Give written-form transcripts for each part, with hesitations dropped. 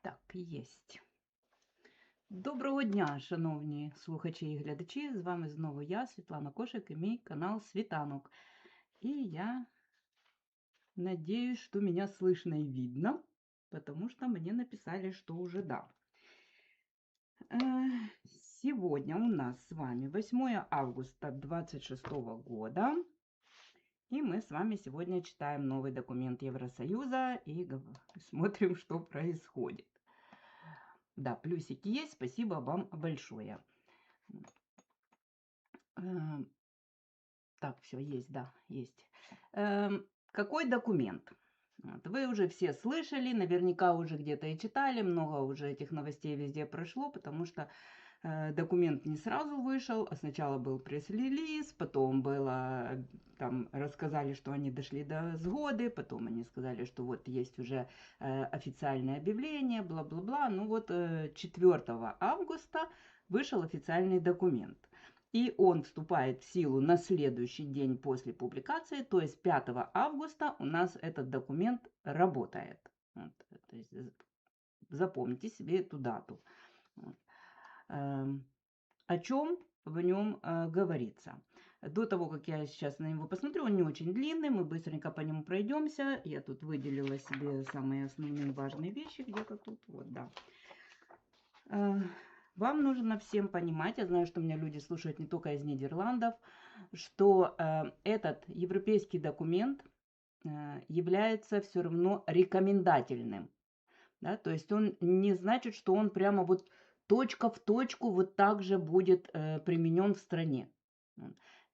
Так, єсть. Доброго дня, шановні слухачі і глядачі. З вами знову я, Світлана Кошик, і мій канал Світанок. И я надеюсь, что меня слышно и видно, потому что мне написали, что уже да. Сегодня у нас с вами 8 августа 2026 года. И мы с вами сегодня читаем новый документ Евросоюза и смотрим, что происходит. Да, плюсики есть, спасибо вам большое. Так, все, есть, да, есть. Какой документ? Вот, вы уже все слышали, наверняка уже где-то и читали, много уже этих новостей везде прошло, потому что документ не сразу вышел, а сначала был пресс-релиз, потом было, там рассказали, что они дошли до сгоды, потом они сказали, что вот есть уже официальное объявление, бла-бла-бла. Ну вот 4 августа вышел официальный документ. И он вступает в силу на следующий день после публикации, то есть 5 августа у нас этот документ работает. Вот, то есть запомните себе эту дату. Вот. О чем в нем говорится. До того, как я сейчас на него посмотрю, он не очень длинный, мы быстренько по нему пройдемся. Я тут выделила себе самые основные важные вещи, где-то тут, вот, да. Вам нужно всем понимать, я знаю, что меня люди слушают не только из Нидерландов, что этот европейский документ является все равно рекомендательным. Да? То есть он не значит, что он прямо вот точка в точку вот так же будет применен в стране.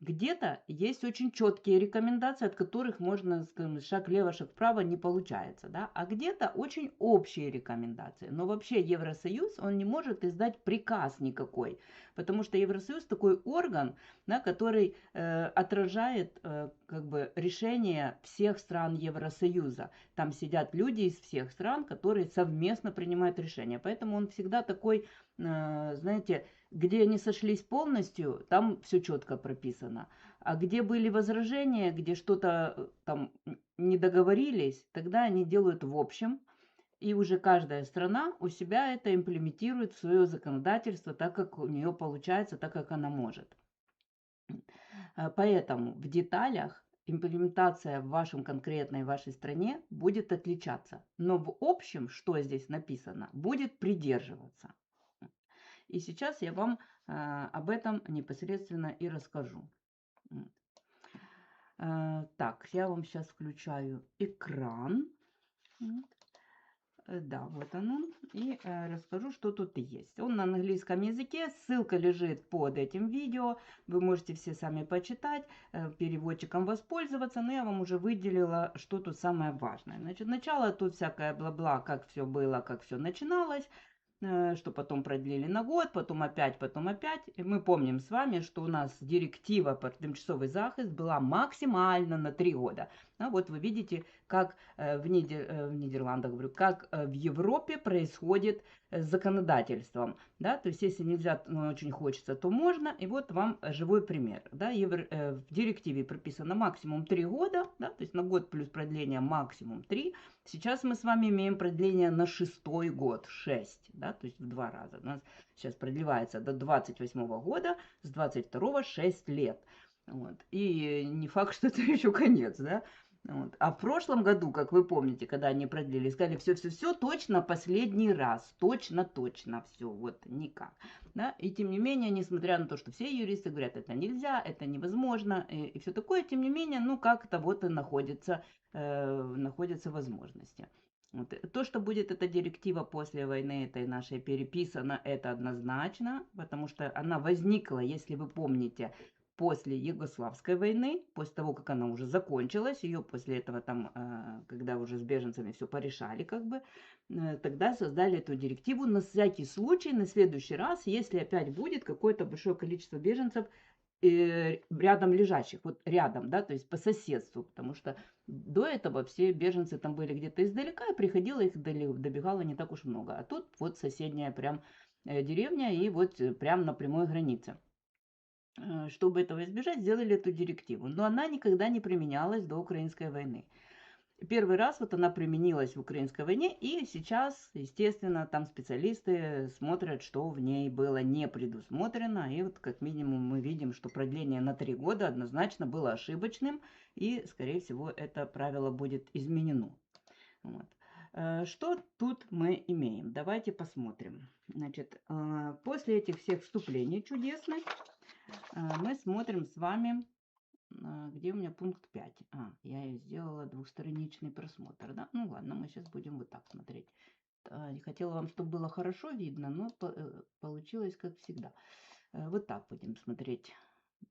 Где-то есть очень четкие рекомендации, от которых можно, скажем, шаг влево, шаг вправо не получается. Да? А где-то очень общие рекомендации. Но вообще Евросоюз, он не может издать приказ никакой. Потому что Евросоюз такой орган, да, который отражает как бы решения всех стран Евросоюза. Там сидят люди из всех стран, которые совместно принимают решения. Поэтому он всегда такой, знаете, где они сошлись полностью, там все четко прописано. А где были возражения, где что-то там не договорились, тогда они делают в общем. И уже каждая страна у себя это имплементирует в свое законодательство так, как у нее получается, так, как она может. Поэтому в деталях имплементация в вашем конкретной вашей стране будет отличаться. Но в общем, что здесь написано, будет придерживаться. И сейчас я вам об этом непосредственно и расскажу. Так, я вам сейчас включаю экран. Да, вот он. И расскажу, что тут есть. Он на английском языке. Ссылка лежит под этим видео. Вы можете все сами почитать, переводчиком воспользоваться. Но я вам уже выделила, что тут самое важное. Значит, начало тут всякое бла-бла, как все было, как все начиналось. Что потом продлили на год, потом опять. И мы помним с вами, что у нас директива про тимчасовый захист была максимально на 3 года. А вот вы видите, как в Нидерландах, говорю, как в Европе происходит с законодательством. Да? То есть, если нельзя, но очень хочется, то можно. И вот вам живой пример. Да? В директиве прописано максимум 3 года, да? То есть на год плюс продление максимум 3. Сейчас мы с вами имеем продление на 6-й год, 6, да? То есть в 2 раза. У нас сейчас продлевается до 28 года, с 22 6 лет. Вот. И не факт, что это еще конец, да? Вот. А в прошлом году, как вы помните, когда они продлили, сказали, все, точно последний раз, точно, все, вот никак. Да? И тем не менее, несмотря на то, что все юристы говорят, это нельзя, это невозможно, и все такое, тем не менее, ну как-то вот и находятся возможности. Вот. То, что будет эта директива после войны этой нашей переписана, это однозначно, потому что она возникла, если вы помните, после Югославской войны, после того, как она уже закончилась, ее после этого там, когда уже с беженцами все порешали, как бы, тогда создали эту директиву на всякий случай, на следующий раз, если опять будет какое-то большое количество беженцев рядом лежащих, вот рядом, да, то есть по соседству, потому что до этого все беженцы там были где-то издалека, и приходило их добегало не так уж много, а тут вот соседняя прям деревня и вот прям на прямой границе. Чтобы этого избежать, сделали эту директиву. Но она никогда не применялась до Украинской войны. Первый раз вот она применилась в украинской войне, и сейчас, естественно, там специалисты смотрят, что в ней было не предусмотрено, и вот как минимум мы видим, что продление на 3 года однозначно было ошибочным, и, скорее всего, это правило будет изменено. Вот. Что тут мы имеем? Давайте посмотрим. Значит, после этих всех вступлений чудесных мы смотрим с вами, где у меня пункт 5. Я сделала двухстраничный просмотр, да? Ну ладно, мы сейчас будем вот так смотреть. Хотела вам, чтобы было хорошо видно, но получилось как всегда. Вот так будем смотреть.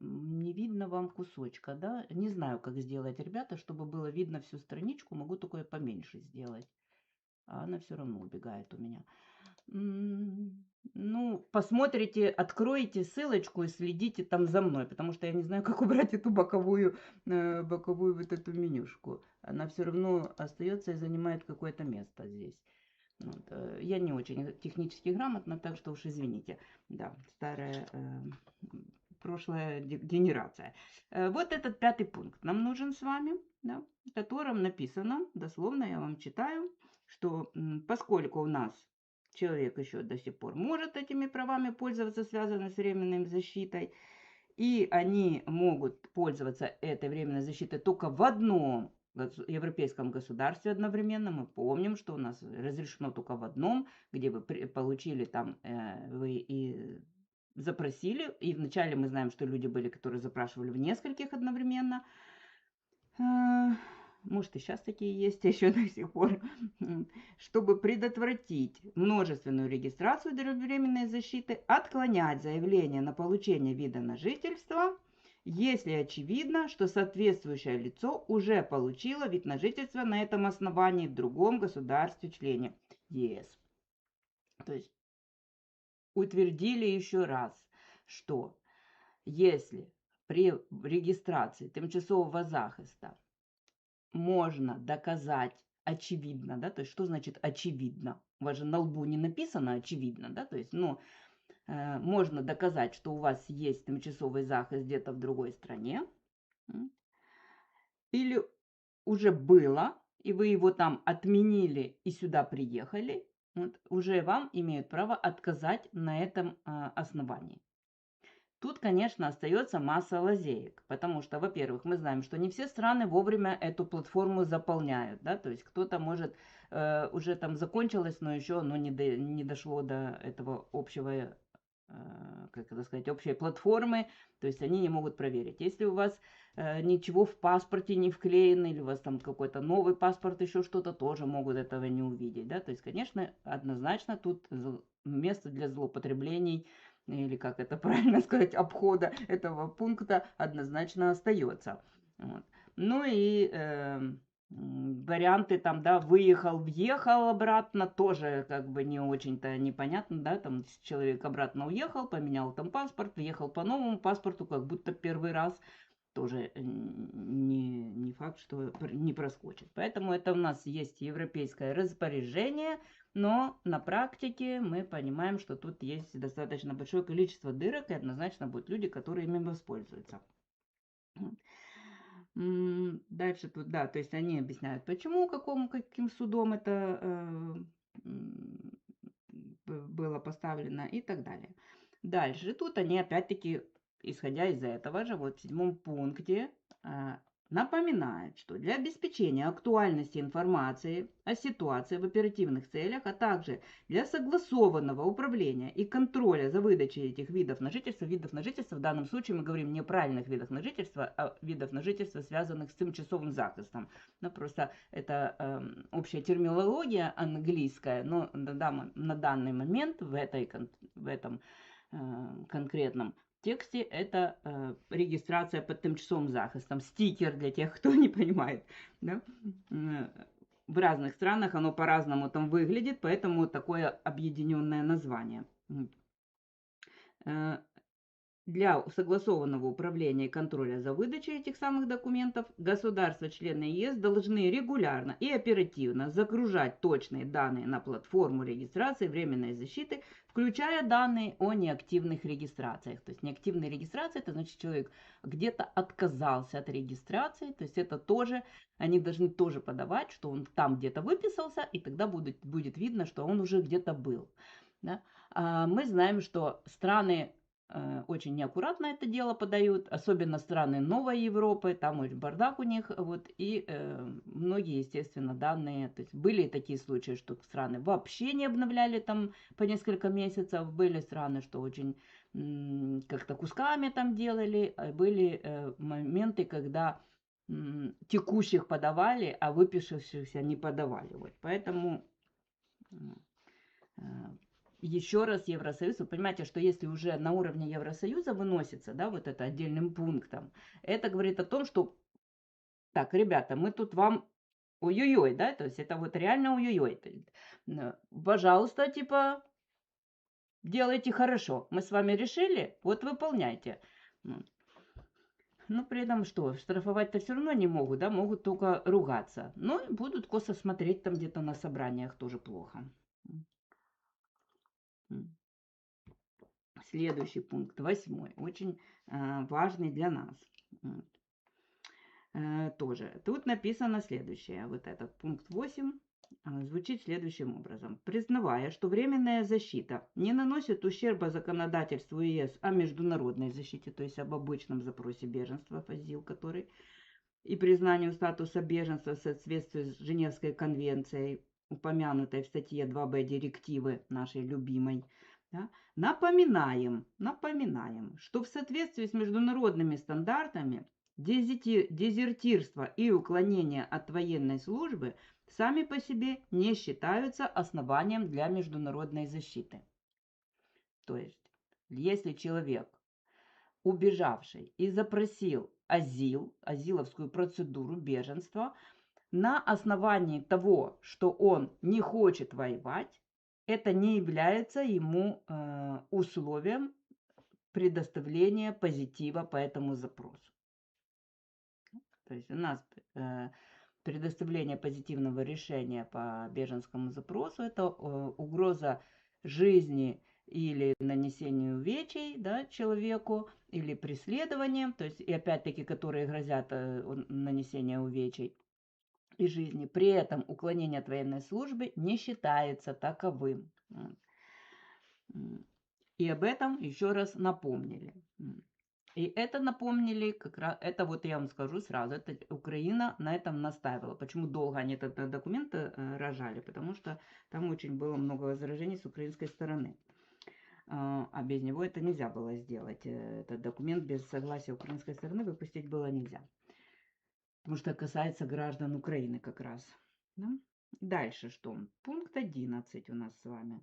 Не видно вам кусочка, да? Не знаю, как сделать, ребята, чтобы было видно всю страничку. Могу такое поменьше сделать. А она все равно убегает у меня. Ну, посмотрите, откроете ссылочку и следите там за мной, потому что я не знаю, как убрать эту боковую вот эту менюшку. Она все равно остается и занимает какое-то место здесь. Вот. Я не очень технически грамотна, так что уж извините. Да, старая прошлая генерация. Вот этот 5-й пункт нам нужен с вами, да, в котором написано, дословно я вам читаю, что поскольку у нас человек еще до сих пор может этими правами пользоваться, связанными с временной защитой, и они могут пользоваться этой временной защитой только в одном европейском государстве одновременно. Мы помним, что у нас разрешено только в одном, где вы получили там, вы и запросили. И вначале мы знаем, что люди были, которые запрашивали в нескольких одновременно. Может, и сейчас такие есть, еще до сих пор. Чтобы предотвратить множественную регистрацию для временной защиты, отклонять заявление на получение вида на жительство, если очевидно, что соответствующее лицо уже получило вид на жительство на этом основании в другом государстве-члене ЕС. То есть утвердили еще раз, что если при регистрации тимчасового захиста можно доказать очевидно, да, то есть что значит очевидно? У вас же на лбу не написано очевидно, да, то есть, можно доказать, что у вас есть тимчасовый захист где-то в другой стране, или уже было, и вы его там отменили и сюда приехали, вот, уже вам имеют право отказать на этом основании. Тут, конечно, остается масса лазеек, потому что, во-первых, мы знаем, что не все страны вовремя эту платформу заполняют, да, то есть кто-то может, уже там закончилось, но еще оно не дошло до этого общего, как это сказать, общей платформы, то есть они не могут проверить. Если у вас ничего в паспорте не вклеено, или у вас там какой-то новый паспорт, еще что-то, тоже могут этого не увидеть, да, то есть, конечно, однозначно тут место для злоупотреблений, или как это правильно сказать, обхода этого пункта однозначно остается. Вот. Ну и варианты там, да, выехал, въехал обратно, тоже как бы не очень-то непонятно, да, там человек обратно уехал, поменял там паспорт, въехал по новому паспорту, как будто первый раз, тоже не факт, что не проскочит. Поэтому это у нас есть европейское распоряжение, но на практике мы понимаем, что тут есть достаточно большое количество дырок, и однозначно будут люди, которые ими воспользуются. Дальше тут, да, то есть они объясняют, почему, каким судом это было поставлено и так далее. Дальше тут они опять-таки, исходя из этого же, вот в 7 пункте напоминает, что для обеспечения актуальности информации о ситуации в оперативных целях, а также для согласованного управления и контроля за выдачей этих видов на жительство, в данном случае мы говорим не о правильных видах на жительство, а видов на жительство, связанных с тимчасовым захистом. Ну, просто это общая терминология английская, но на данный момент в этом конкретном тексте это регистрация под тимчасовым захистом. Стикер для тех, кто не понимает. Да? В разных странах оно по-разному там выглядит, поэтому такое объединенное название. для согласованного управления и контроля за выдачей этих самых документов государства-члены ЕС должны регулярно и оперативно загружать точные данные на платформу регистрации временной защиты, включая данные о неактивных регистрациях. То есть неактивная регистрация, это значит, человек где-то отказался от регистрации, то есть это тоже, они должны тоже подавать, что он там где-то выписался, и тогда будет видно, что он уже где-то был. Да? Мы знаем, что страны очень неаккуратно это дело подают, особенно страны Новой Европы, там очень бардак у них, вот, и многие, естественно, данные, то есть были такие случаи, что страны вообще не обновляли там по несколько месяцев, были страны, что очень как-то кусками там делали, были моменты, когда текущих подавали, а выписавшихся не подавали, вот, поэтому еще раз Евросоюз, вы понимаете, что если уже на уровне Евросоюза выносится, да, вот это отдельным пунктом, это говорит о том, что, так, ребята, мы тут вам ой-ой-ой, да, то есть это вот реально ой-ой-ой. Пожалуйста, типа, делайте хорошо, мы с вами решили, вот выполняйте. Ну, при этом что, штрафовать-то все равно не могут, да, могут только ругаться. Но будут косо смотреть там где-то на собраниях, тоже плохо. Следующий пункт, 8, очень важный для нас. Тоже. Тут написано следующее. Вот этот пункт 8 звучит следующим образом. Признавая, что временная защита не наносит ущерба законодательству ЕС о международной защите, то есть об обычном запросе беженства, азил, который, и признанию статуса беженства в соответствии с Женевской конвенцией, упомянутой в статье 2б директивы нашей любимой, да, напоминаем, что в соответствии с международными стандартами дезертирство и уклонение от военной службы сами по себе не считаются основанием для международной защиты. То есть, если человек, убежавший и запросил азиловскую процедуру беженства, на основании того, что он не хочет воевать, это не является ему условием предоставления позитива по этому запросу. То есть у нас предоставление позитивного решения по беженскому запросу – это угроза жизни или нанесению увечий, да, человеку, или преследованием, то есть и опять-таки, которые грозят нанесением увечий и жизни. При этом уклонение от военной службы не считается таковым. И об этом еще раз напомнили. И это напомнили, как раз, это вот я вам скажу сразу, это Украина на этом настаивала. Почему долго они этот документ рожали? Потому что там очень было много возражений с украинской стороны. А без него это нельзя было сделать. Этот документ без согласия украинской стороны выпустить было нельзя. Потому что касается граждан Украины как раз. Да? Дальше что? Пункт 11 у нас с вами.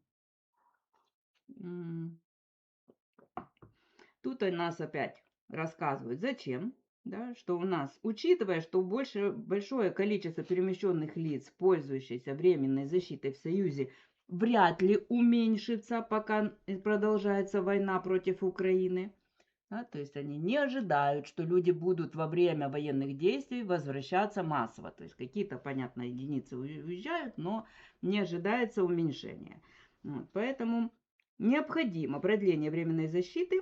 Тут у нас опять рассказывают, зачем, да, что у нас, учитывая, что большое количество перемещенных лиц, пользующихся временной защитой в Союзе, вряд ли уменьшится, пока продолжается война против Украины. Да, то есть они не ожидают, что люди будут во время военных действий возвращаться массово. То есть какие-то, понятно, единицы уезжают, но не ожидается уменьшения. Вот, поэтому необходимо продление временной защиты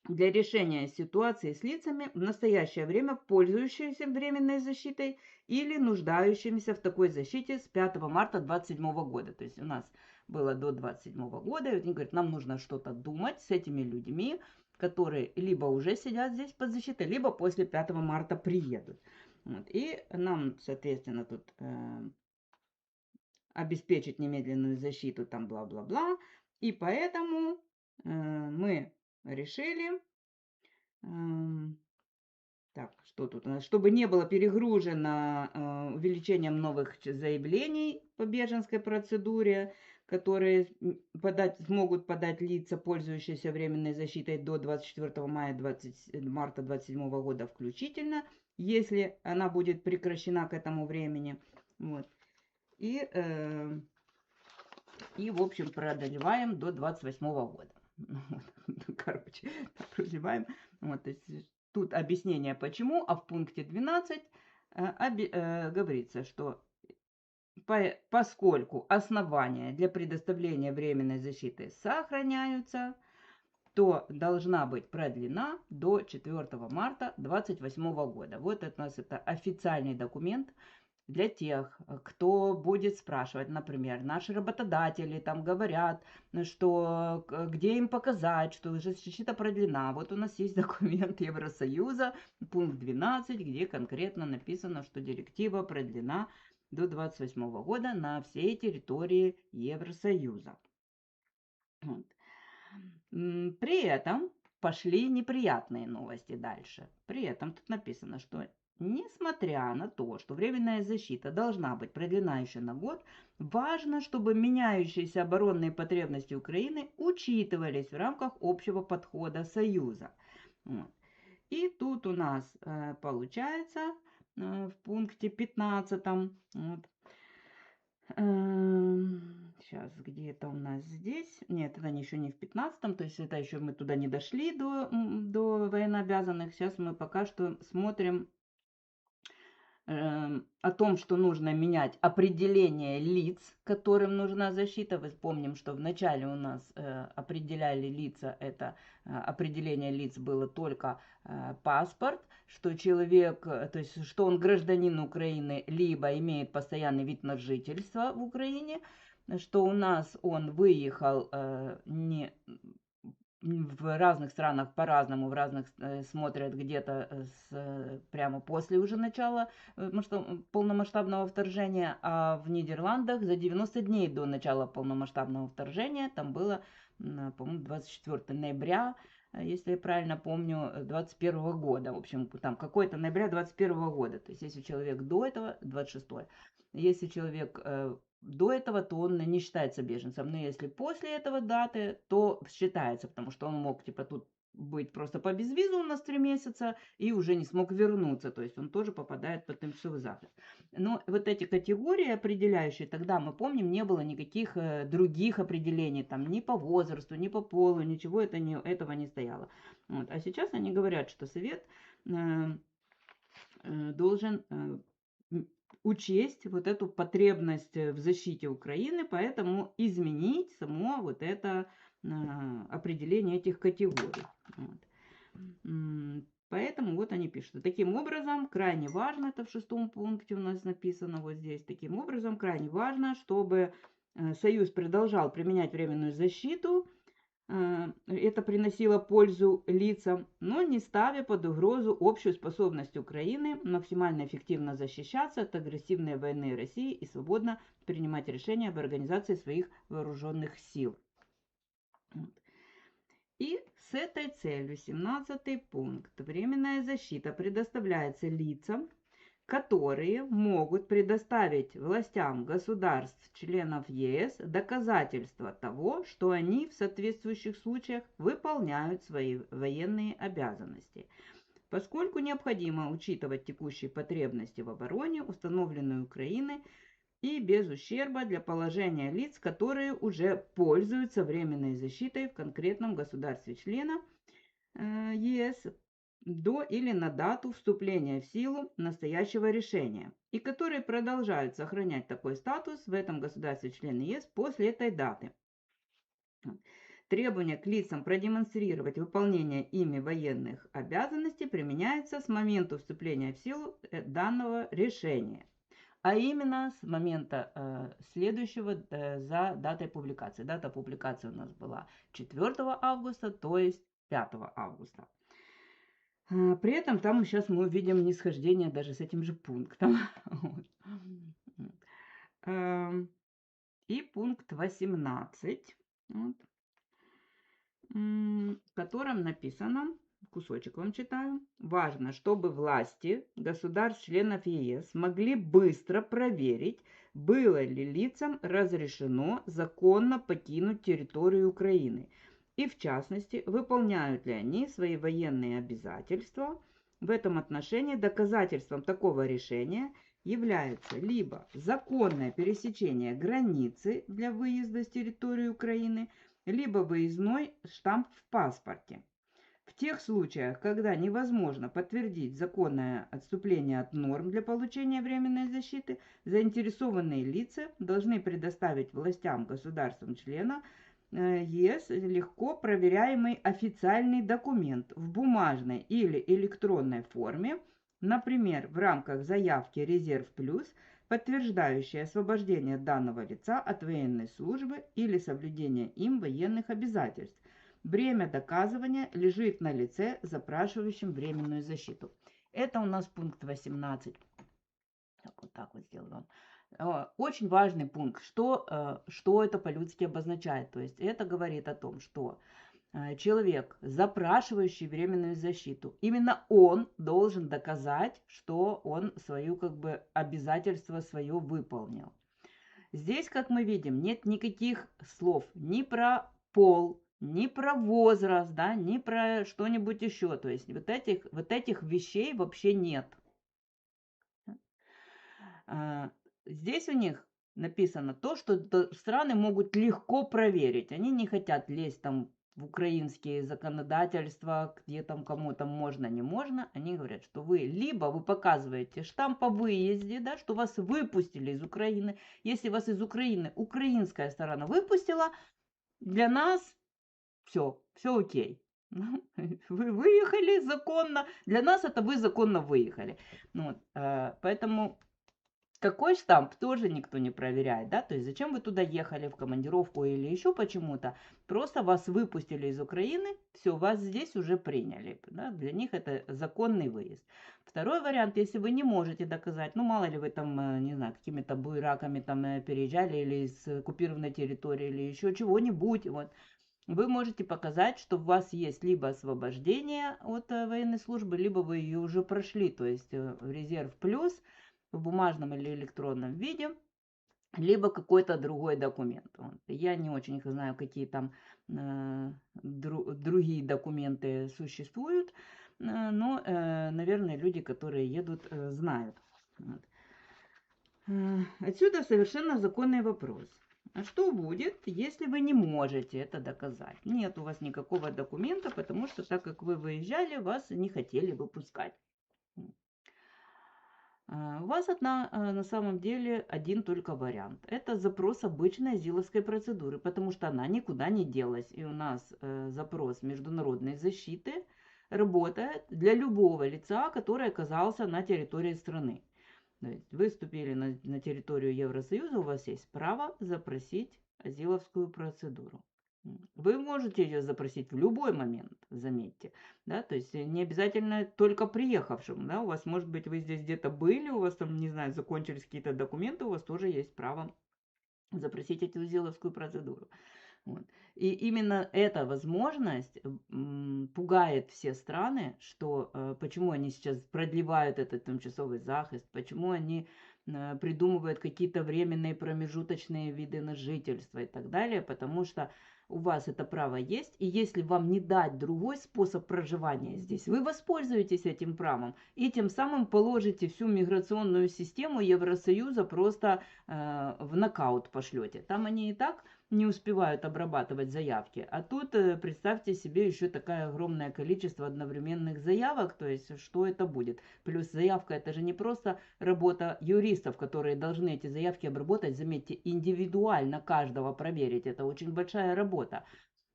для решения ситуации с лицами в настоящее время пользующимися временной защитой или нуждающимися в такой защите с 5 марта 2027 года. То есть у нас было до 27 года, и они говорят, нам нужно что-то думать с этими людьми, которые либо уже сидят здесь под защитой, либо после 5 марта приедут. Вот. И нам, соответственно, тут обеспечить немедленную защиту, там бла-бла-бла. И поэтому мы решили, так, что тут у нас, чтобы не было перегружено увеличением новых заявлений по беженской процедуре, которые смогут подать лица, пользующиеся временной защитой до 24 марта 2027 года включительно, если она будет прекращена к этому времени. Вот. И в общем, продлеваем до 28 года. Короче, так развиваем. Вот, то есть тут объяснение почему, а в пункте 12 говорится, что поскольку основания для предоставления временной защиты сохраняются, то должна быть продлена до 4 марта 2028 года. Вот это у нас это официальный документ для тех, кто будет спрашивать, например, наши работодатели там говорят, что где им показать, что защита продлена. Вот у нас есть документ Евросоюза, пункт 12, где конкретно написано, что директива продлена до 2028 года на всей территории Евросоюза. Вот. При этом пошли неприятные новости дальше. При этом тут написано, что несмотря на то, что временная защита должна быть продлена еще на год, важно, чтобы меняющиеся оборонные потребности Украины учитывались в рамках общего подхода Союза. Вот. И тут у нас получается в пункте 15, вот, сейчас, где это у нас здесь? Нет, это еще не в 15-м, то есть это еще мы туда не дошли до военнообязанных. Сейчас мы пока что смотрим о том, что нужно менять определение лиц, которым нужна защита. Мы помним, что вначале у нас определяли лица, это определение лиц было только паспорт, что человек, то есть что он гражданин Украины, либо имеет постоянный вид на жительство в Украине, что у нас он выехал не в разных странах по-разному, в разных смотрят где-то прямо после уже начала полномасштабного вторжения, а в Нидерландах за 90 дней до начала полномасштабного вторжения, там было, по-моему, 24 ноября, если я правильно помню, 21 года, в общем, там какой-то ноября 21 года, то есть если человек до этого, 26, если человек до этого, то он не считается беженцем. Но если после этого даты, то считается, потому что он мог типа тут быть просто по безвизу у нас 3 месяца и уже не смог вернуться. То есть он тоже попадает под тимчасовый захист. Но вот эти категории определяющие, тогда мы помним, не было никаких других определений, там ни по возрасту, ни по полу, ничего этого не стояло. Вот. А сейчас они говорят, что Совет должен учесть вот эту потребность в защите Украины, поэтому изменить само вот это определение этих категорий. Вот. Поэтому вот они пишут. Таким образом, крайне важно, это в 6 пункте у нас написано вот здесь, таким образом, крайне важно, чтобы Союз продолжал применять временную защиту. Это приносило пользу лицам, но не ставя под угрозу общую способность Украины максимально эффективно защищаться от агрессивной войны России и свободно принимать решения об организации своих вооруженных сил. Вот. И с этой целью 17 пункт. Временная защита предоставляется лицам, которые могут предоставить властям государств, членов ЕС, доказательства того, что они в соответствующих случаях выполняют свои военные обязанности. Поскольку необходимо учитывать текущие потребности в обороне, установленные Украиной, и без ущерба для положения лиц, которые уже пользуются временной защитой в конкретном государстве-члена ЕС, до или на дату вступления в силу настоящего решения, и которые продолжают сохранять такой статус в этом государстве-члене ЕС после этой даты. Требование к лицам продемонстрировать выполнение ими военных обязанностей применяется с момента вступления в силу данного решения, а именно с момента следующего за датой публикации. Дата публикации у нас была 4 августа, то есть 5 августа. При этом там сейчас мы увидим нисхождение даже с этим же пунктом. И пункт 18, вот, в котором написано, кусочек вам читаю, важно, чтобы власти государств-членов ЕС могли быстро проверить, было ли лицам разрешено законно покинуть территорию Украины, и в частности, выполняют ли они свои военные обязательства. В этом отношении доказательством такого решения является либо законное пересечение границы для выезда с территории Украины, либо выездной штамп в паспорте. В тех случаях, когда невозможно подтвердить законное отступление от норм для получения временной защиты, заинтересованные лица должны предоставить властям государствам-членам ЕС легко проверяемый официальный документ в бумажной или электронной форме, например, в рамках заявки «Резерв плюс», подтверждающий освобождение данного лица от военной службы или соблюдение им военных обязательств. Бремя доказывания лежит на лице, запрашивающем временную защиту. Это у нас пункт 18. Так вот сделаем. Очень важный пункт, что это по-людски обозначает. То есть это говорит о том, что человек, запрашивающий временную защиту, именно он должен доказать, что он свое обязательство свое выполнил. Здесь, как мы видим, нет никаких слов ни про пол, ни про возраст, да, ни про что-нибудь еще. То есть вот этих вещей вообще нет. Здесь у них написано то, что страны могут легко проверить. Они не хотят лезть там в украинские законодательства, где там кому-то можно, не можно. Они говорят, что вы показываете штамп о выезде, да, что вас выпустили из Украины. Если вас из Украины украинская сторона выпустила, для нас все окей. Вы выехали законно. Для нас это вы законно выехали. Вот, поэтому такой штамп тоже никто не проверяет, да, то есть зачем вы туда ехали в командировку или еще почему-то, просто вас выпустили из Украины, все, вас здесь уже приняли, да? Для них это законный выезд. Второй вариант, если вы не можете доказать, ну мало ли вы там, не знаю, какими-то буераками там переезжали или с оккупированной территории или еще чего-нибудь, вот, вы можете показать, что у вас есть либо освобождение от военной службы, либо вы ее уже прошли, то есть резерв плюс, в бумажном или электронном виде, либо какой-то другой документ. Вот. Я не очень знаю, какие там другие документы существуют, но, наверное, люди, которые едут, знают. Вот. Отсюда совершенно законный вопрос. А что будет, если вы не можете это доказать? Нет у вас никакого документа, потому что так как вы выезжали, вас не хотели выпускать. У вас на самом деле один только вариант. Это запрос обычной ЗИЛовской процедуры, потому что она никуда не делась. И у нас запрос международной защиты работает для любого лица, который оказался на территории страны. То есть вы вступили на территорию Евросоюза, у вас есть право запросить ЗИЛовскую процедуру. Вы можете ее запросить в любой момент, заметьте, да, то есть не обязательно только приехавшим, да, у вас, может быть, вы здесь где-то были, у вас там, не знаю, закончились какие-то документы, у вас тоже есть право запросить эту ЗИЛовскую процедуру. Вот. И именно эта возможность пугает все страны, что почему они сейчас продлевают этот тимчасовый захист, почему они придумывают какие-то временные промежуточные виды на жительство и так далее, потому что у вас это право есть, и если вам не дать другой способ проживания здесь, вы воспользуетесь этим правом и тем самым положите всю миграционную систему Евросоюза просто в нокаут пошлете. Там они и так не успевают обрабатывать заявки. А тут представьте себе еще такое огромное количество одновременных заявок, то есть что это будет. Плюс заявка это же не просто работа юристов, которые должны эти заявки обработать, заметьте, индивидуально каждого проверить. Это очень большая работа.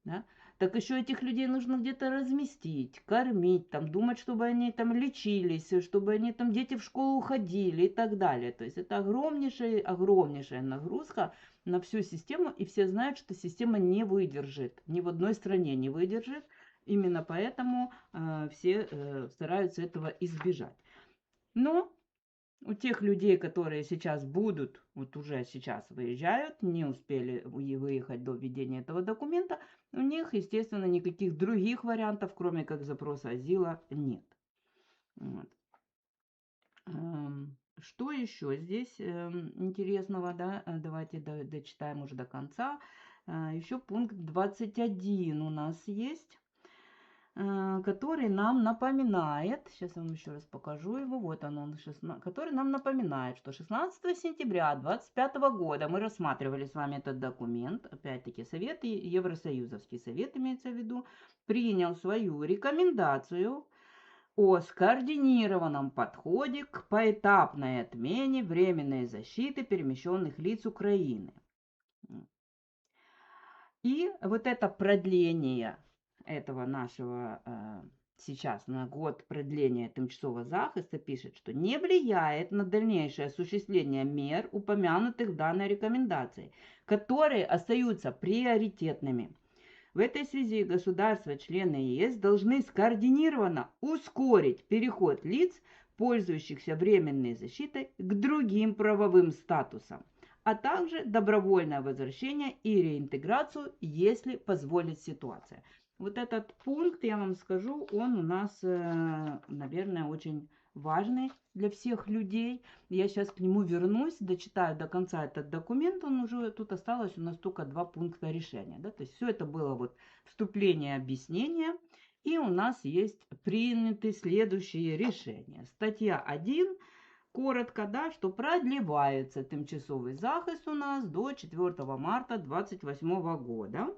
Да? Так еще этих людей нужно где-то разместить, кормить, там, думать, чтобы они там лечились, чтобы они там дети в школу ходили и так далее. То есть это огромнейшая нагрузка на всю систему, и все знают, что система не выдержит, ни в одной стране не выдержит. Именно поэтому все стараются этого избежать. Но у тех людей, которые сейчас будут, вот уже сейчас выезжают, не успели выехать до введения этого документа, у них, естественно, никаких других вариантов, кроме как запроса азила, нет. Вот. Что еще здесь интересного, да? Давайте дочитаем уже до конца. Еще пункт 21 у нас есть. который нам напоминает, сейчас я вам еще раз покажу его, вот он, который нам напоминает, что 16 сентября 2025 года мы рассматривали с вами этот документ, опять-таки Совет, Евросоюзовский совет имеется в виду, принял свою рекомендацию о скоординированном подходе к поэтапной отмене временной защиты перемещенных лиц Украины. И вот это продление этого нашего сейчас на год продления тимчасового захиста пишет, что не влияет на дальнейшее осуществление мер, упомянутых в данной рекомендации, которые остаются приоритетными. В этой связи государства-члены ЕС должны скоординированно ускорить переход лиц, пользующихся временной защитой, к другим правовым статусам, а также добровольное возвращение и реинтеграцию, если позволит ситуация. Вот этот пункт, я вам скажу, он у нас, наверное, очень важный для всех людей. Я сейчас к нему вернусь, дочитаю до конца этот документ, он уже, тут осталось у нас только 2 пункта решения. Да? То есть все это было вот вступление, объяснение, и у нас есть приняты следующие решения. Статья 1. Коротко, да, что продлевается тимчасовый захист у нас до 4 марта 2028 года.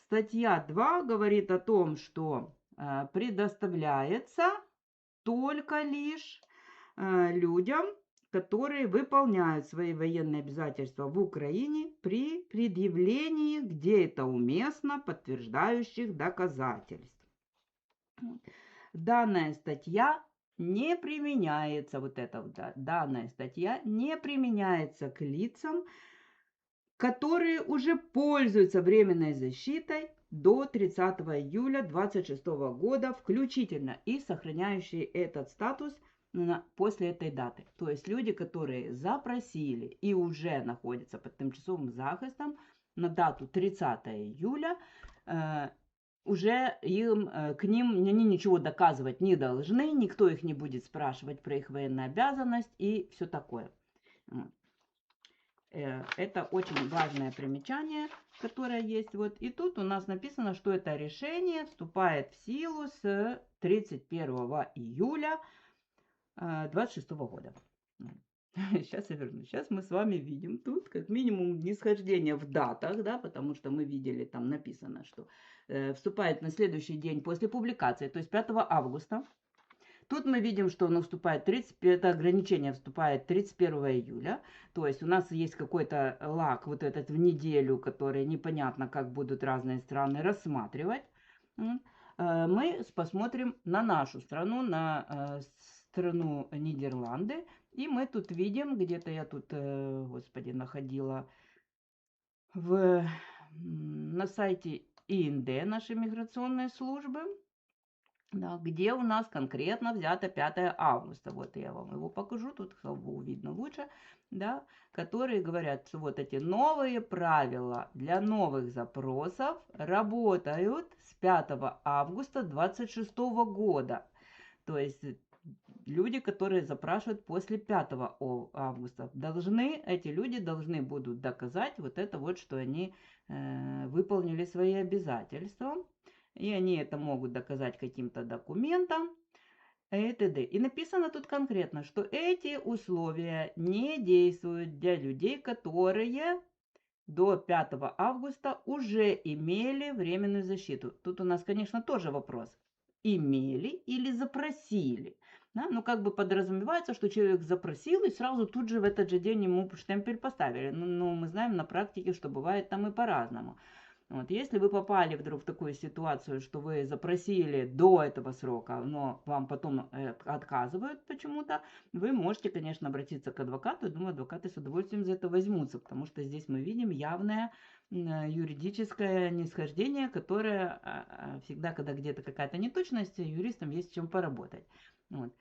Статья 2 говорит о том, что предоставляется только лишь людям, которые выполняют свои военные обязательства в Украине при предъявлении, где это уместно, подтверждающих доказательств. Данная статья не применяется, данная статья не применяется к лицам, которые уже пользуются временной защитой до 30 июля 2026 года включительно и сохраняющие этот статус после этой даты. То есть люди, которые запросили и уже находятся под тимчасовым захистом на дату 30 июля, уже к ним они ничего доказывать не должны, никто их не будет спрашивать про их военную обязанность и все такое. Это очень важное примечание, которое есть. Вот. И тут у нас написано, что это решение вступает в силу с 31 июля 2026 года. Сейчас я вернусь. Сейчас мы с вами видим тут как минимум нисхождение в датах, да, потому что мы видели, там написано, что вступает на следующий день после публикации, то есть 5 августа. Тут мы видим, что оно вступает, это ограничение вступает 31 июля. То есть у нас есть какой-то лаг вот этот в неделю, который непонятно, как будут разные страны рассматривать. Мы посмотрим на нашу страну, на страну Нидерланды. И мы тут видим, где-то я тут, господи, находила на сайте ИНД нашей миграционной службы. Да, где у нас конкретно взято 5 августа. Вот я вам его покажу, тут видно лучше, да, которые говорят, что вот эти новые правила для новых запросов работают с 5 августа 2026 года. То есть люди, которые запрашивают после 5 августа, эти люди должны будут доказать вот это вот, что они выполнили свои обязательства. И они это могут доказать каким-то документом и т.д. И написано тут конкретно, что эти условия не действуют для людей, которые до 5 августа уже имели временную защиту. Тут у нас, конечно, тоже вопрос. Имели или запросили. Да? Ну, как бы подразумевается, что человек запросил и сразу тут же в этот же день ему штемпель поставили. Но мы знаем на практике, что бывает там и по-разному. Вот, если вы попали вдруг в такую ситуацию, что вы запросили до этого срока, но вам потом отказывают почему-то, вы можете, конечно, обратиться к адвокату. Думаю, адвокаты с удовольствием за это возьмутся, потому что здесь мы видим явное юридическое нисхождение, которое всегда, когда где-то какая-то неточность, юристам есть с чем поработать. Вот.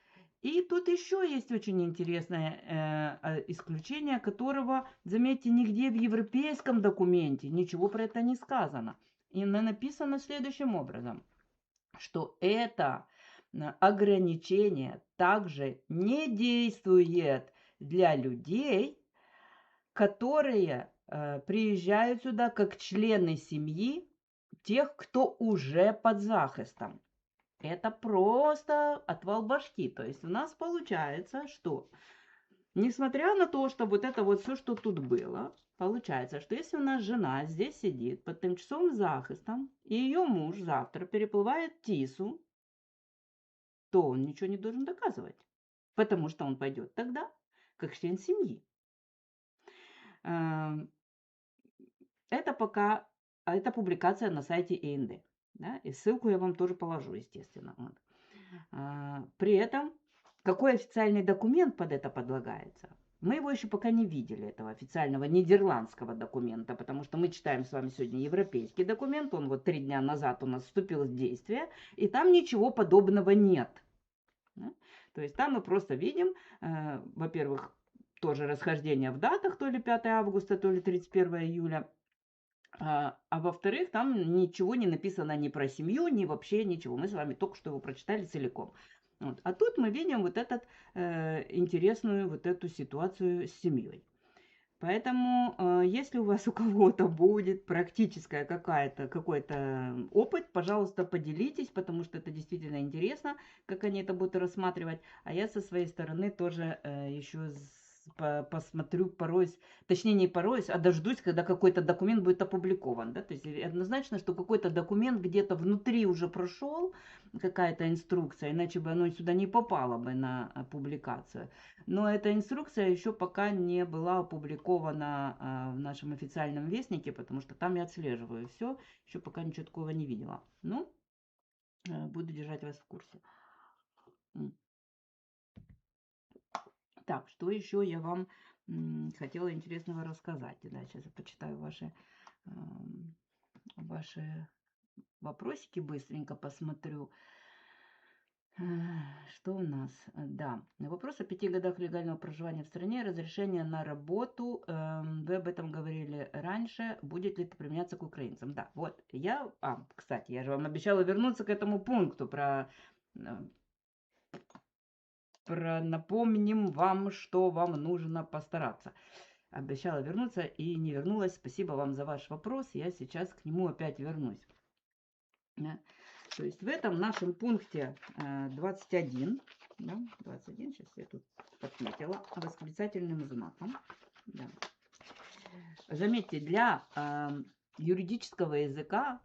И тут еще есть очень интересное исключение, которого, заметьте, нигде в европейском документе ничего про это не сказано. И написано следующим образом, что это ограничение также не действует для людей, которые приезжают сюда как члены семьи тех, кто уже под захистом. Это просто отвал башки. То есть у нас получается, что несмотря на то, что вот это вот все, что тут было, получается, что если у нас жена здесь сидит под тимчасовым захистом, и ее муж завтра переплывает Тису, то он ничего не должен доказывать, потому что он пойдет тогда как член семьи. Это пока, это публикация на сайте АНД, да, и ссылку я вам тоже положу, естественно. Вот. При этом, какой официальный документ под это подлагается? Мы его еще пока не видели, этого официального нидерландского документа, потому что мы читаем с вами сегодня европейский документ, он вот 3 дня назад у нас вступил в действие, и там ничего подобного нет. Да? То есть там мы просто видим, во-первых, тоже расхождение в датах, то ли 5 августа, то ли 31 июля, а во-вторых, там ничего не написано ни про семью, ни вообще ничего. Мы с вами только что его прочитали целиком. Вот. А тут мы видим вот эту интересную вот эту ситуацию с семьей. Поэтому, если у вас у кого-то будет практическая какой-то опыт, пожалуйста, поделитесь, потому что это действительно интересно, как они это будут рассматривать. А я со своей стороны тоже еще посмотрю, пороюсь, точнее не пороюсь, а дождусь, когда какой-то документ будет опубликован. Да? То есть однозначно, что какой-то документ где-то внутри уже прошел, какая-то инструкция, иначе бы оно сюда не попало бы на публикацию. Но эта инструкция еще пока не была опубликована в нашем официальном вестнике, потому что там я отслеживаю все, еще пока ничего такого не видела. Ну, буду держать вас в курсе. Так, что еще я вам хотела интересного рассказать? Да, сейчас я почитаю ваши вопросики, быстренько посмотрю. Что у нас? Да, вопрос о 5 годах легального проживания в стране, разрешение на работу. Вы об этом говорили раньше. Будет ли это применяться к украинцам? Да, вот я... кстати, я же вам обещала вернуться к этому пункту про напомним вам, что вам нужно постараться. Обещала вернуться и не вернулась. Спасибо вам за ваш вопрос. Я сейчас к нему опять вернусь. Да? То есть в этом нашем пункте 21, да, 21, сейчас я тут подметила восклицательным знаком. Да. Заметьте, для юридического языка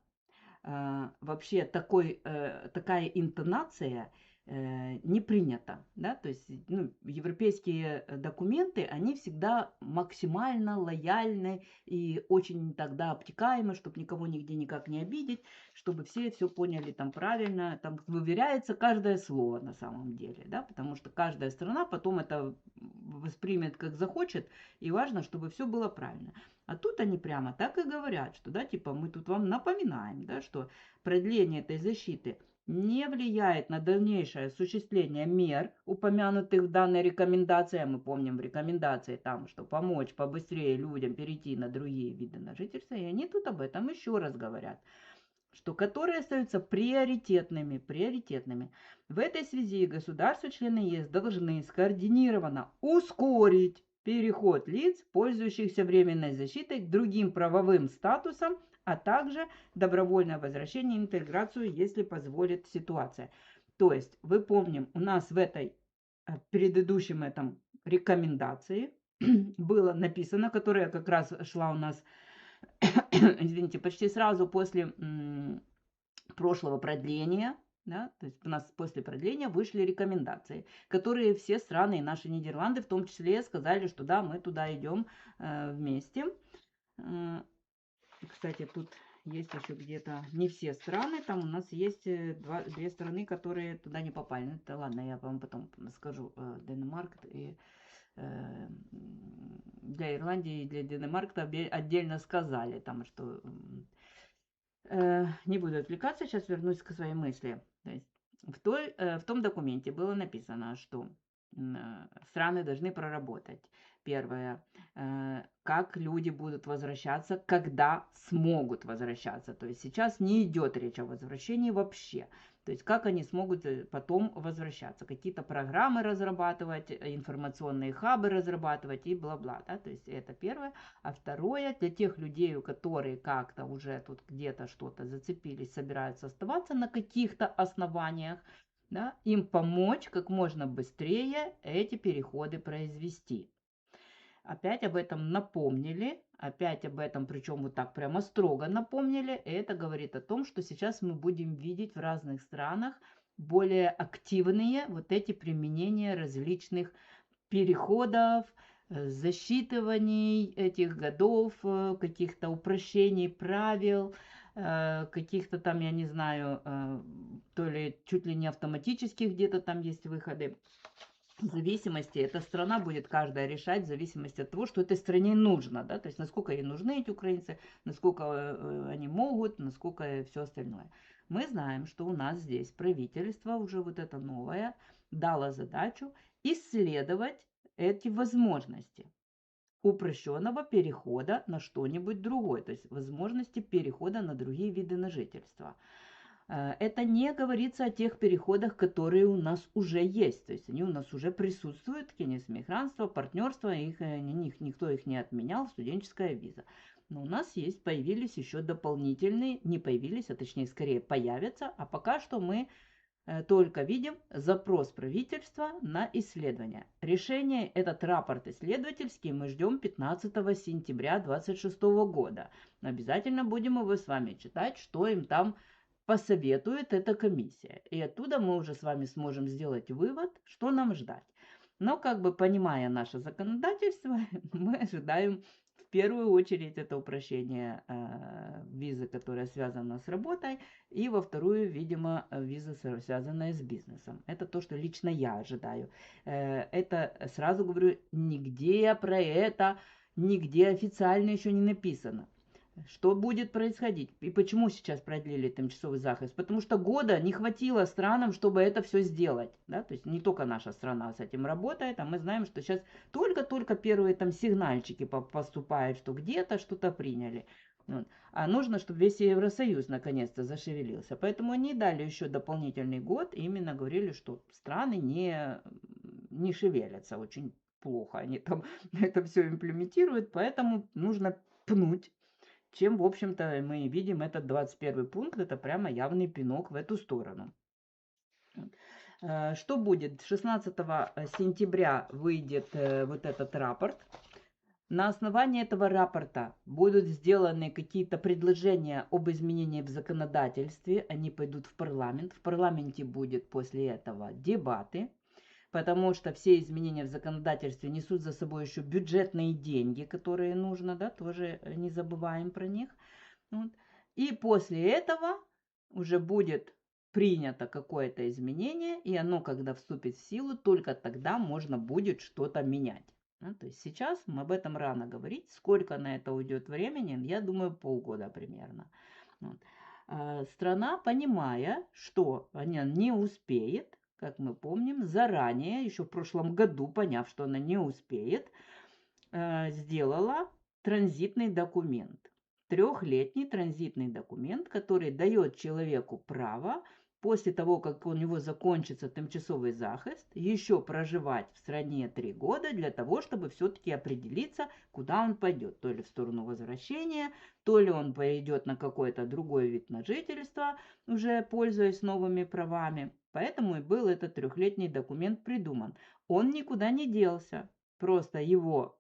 вообще такая интонация не принято, да, то есть европейские документы, они всегда максимально лояльны и очень тогда обтекаемы, чтобы никого нигде никак не обидеть, чтобы все поняли там правильно, там выверяется каждое слово на самом деле, да, потому что каждая страна потом это воспримет как захочет, и важно, чтобы все было правильно. А тут они прямо так и говорят, что, да, типа мы тут вам напоминаем, да, что продление этой защиты не влияет на дальнейшее осуществление мер, упомянутых в данной рекомендации. Мы помним в рекомендации там, что помочь побыстрее людям перейти на другие виды на жительство. И они тут об этом еще раз говорят, что которые остаются приоритетными. В этой связи государства-члены ЕС должны скоординированно ускорить переход лиц, пользующихся временной защитой, к другим правовым статусам, а также добровольное возвращение и интеграцию, если позволит ситуация. То есть, вы помним, у нас в этой предыдущем этом рекомендации было написано, которая как раз шла у нас, извините, почти сразу после прошлого продления, да, то есть у нас после продления вышли рекомендации, которые все страны, и наши Нидерланды в том числе, сказали, что да, мы туда идем вместе. Кстати, тут есть еще где-то не все страны, там у нас есть две страны, которые туда не попали. Это ладно, я вам потом скажу. Денмарк и для Ирландии и для Денмарка отдельно сказали, там, что не буду отвлекаться, сейчас вернусь к своей мысли. То есть в том документе было написано, что страны должны проработать первое, как люди будут возвращаться, когда смогут возвращаться. То есть сейчас не идет речь о возвращении вообще. То есть как они смогут потом возвращаться. Какие-то программы разрабатывать, информационные хабы разрабатывать и бла-бла. Да? То есть это первое. А второе, для тех людей, у которых как-то уже тут где-то что-то зацепились, собираются оставаться на каких-то основаниях, да, им помочь как можно быстрее эти переходы произвести. Опять об этом напомнили, опять об этом, причем вот так прямо строго напомнили. И это говорит о том, что сейчас мы будем видеть в разных странах более активные вот эти применения различных переходов, засчитываний этих годов, каких-то упрощений правил, каких-то там, я не знаю, то ли чуть ли не автоматических где-то там есть выходы. В зависимости, эта страна будет каждая решать в зависимости от того, что этой стране нужно, да, то есть насколько ей нужны эти украинцы, насколько они могут, насколько все остальное. Мы знаем, что у нас здесь правительство, уже вот это новое, дало задачу исследовать эти возможности упрощенного перехода на что-нибудь другое, то есть возможности перехода на другие виды на жительство. Это не говорится о тех переходах, которые у нас уже есть. То есть они у нас уже присутствуют, кенис-мигрантство, партнерство, никто их не отменял, студенческая виза. Но у нас есть, появились еще дополнительные, не появились, а точнее скорее появятся, а пока что мы только видим запрос правительства на исследование. Решение, этот рапорт исследовательский, мы ждем 15 сентября 2026 года. Обязательно будем его с вами читать, что им там посоветует эта комиссия. И оттуда мы уже с вами сможем сделать вывод, что нам ждать. Но как бы понимая наше законодательство, мы ожидаем в первую очередь это упрощение визы, которая связана с работой, и во вторую, видимо, виза, связанная с бизнесом. Это то, что лично я ожидаю. Это, сразу говорю, нигде про это, нигде официально еще не написано. Что будет происходить? И почему сейчас продлили тимчасовый захист? Потому что года не хватило странам, чтобы это все сделать. Да? То есть не только наша страна с этим работает, а мы знаем, что сейчас только-только первые там сигнальчики поступают, что где-то что-то приняли. Вот. А нужно, чтобы весь Евросоюз наконец-то зашевелился. Поэтому они дали еще дополнительный год, и именно говорили, что страны не шевелятся очень плохо. Они там это все имплементируют, поэтому нужно пнуть. Чем, в общем-то, мы видим этот 21 пункт, это прямо явный пинок в эту сторону. Что будет? 16 сентября выйдет вот этот рапорт. На основании этого рапорта будут сделаны какие-то предложения об изменении в законодательстве. Они пойдут в парламент. В парламенте будет после этого дебаты. Потому что все изменения в законодательстве несут за собой еще бюджетные деньги, которые нужно, да, тоже не забываем про них. Вот. И после этого уже будет принято какое-то изменение, и оно, когда вступит в силу, только тогда можно будет что-то менять. Да, то есть сейчас об этом рано говорить. Сколько на это уйдет времени, я думаю, полгода примерно. Вот. Страна, понимая, что она не успеет, как мы помним, заранее, еще в прошлом году, поняв, что она не успеет, сделала транзитный документ. 3-летний транзитный документ, который дает человеку право после того, как у него закончится тимчасовый захист, еще проживать в стране 3 года для того, чтобы все-таки определиться, куда он пойдет. То ли в сторону возвращения, то ли он пойдет на какой-то другой вид на жительство, уже пользуясь новыми правами. Поэтому и был этот 3-летний документ придуман. Он никуда не делся. Просто его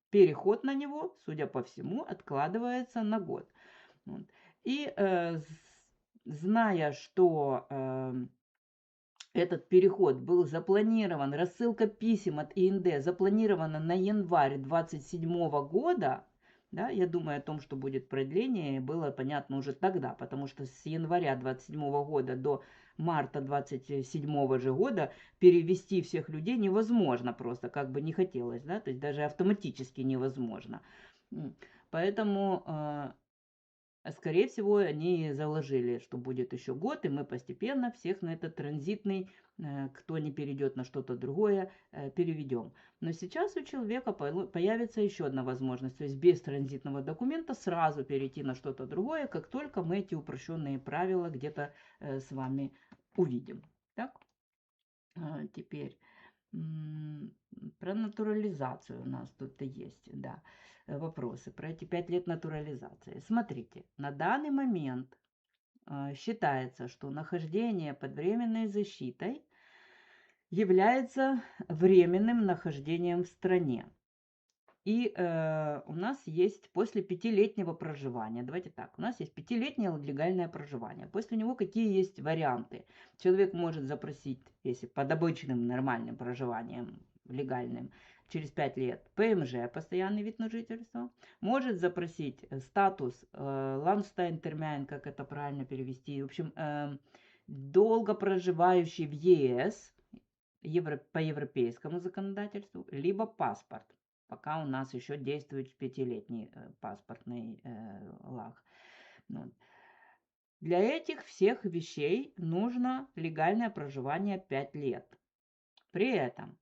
переход на него, судя по всему, откладывается на год. И зная, что этот переход был запланирован, рассылка писем от ИНД запланирована на январь 2027 года, да, я думаю о том, что будет продление, было понятно уже тогда, потому что с января 27 года до марта 27 же года перевести всех людей невозможно просто, как бы не хотелось, да, то есть даже автоматически невозможно. Поэтому скорее всего, они заложили, что будет еще год, и мы постепенно всех на этот транзитный, кто не перейдет на что-то другое, переведем. Но сейчас у человека появится еще одна возможность, то есть без транзитного документа сразу перейти на что-то другое, как только мы эти упрощенные правила где-то с вами увидим. Так, теперь про натурализацию у нас тут есть, да, вопросы про эти 5 лет натурализации. Смотрите, на данный момент считается, что нахождение под временной защитой является временным нахождением в стране. И у нас есть после 5-летнего проживания, давайте так, у нас есть 5-летнее легальное проживание. После него какие есть варианты? Человек может запросить, если под обычным нормальным проживанием легальным, через 5 лет ПМЖ, постоянный вид на жительство, может запросить статус Ландстайнтермяйн, как это правильно перевести, в общем, долго проживающий в ЕС по европейскому законодательству, либо паспорт. Пока у нас еще действует 5-летний паспортный лаг. Вот. Для этих всех вещей нужно легальное проживание 5 лет. При этом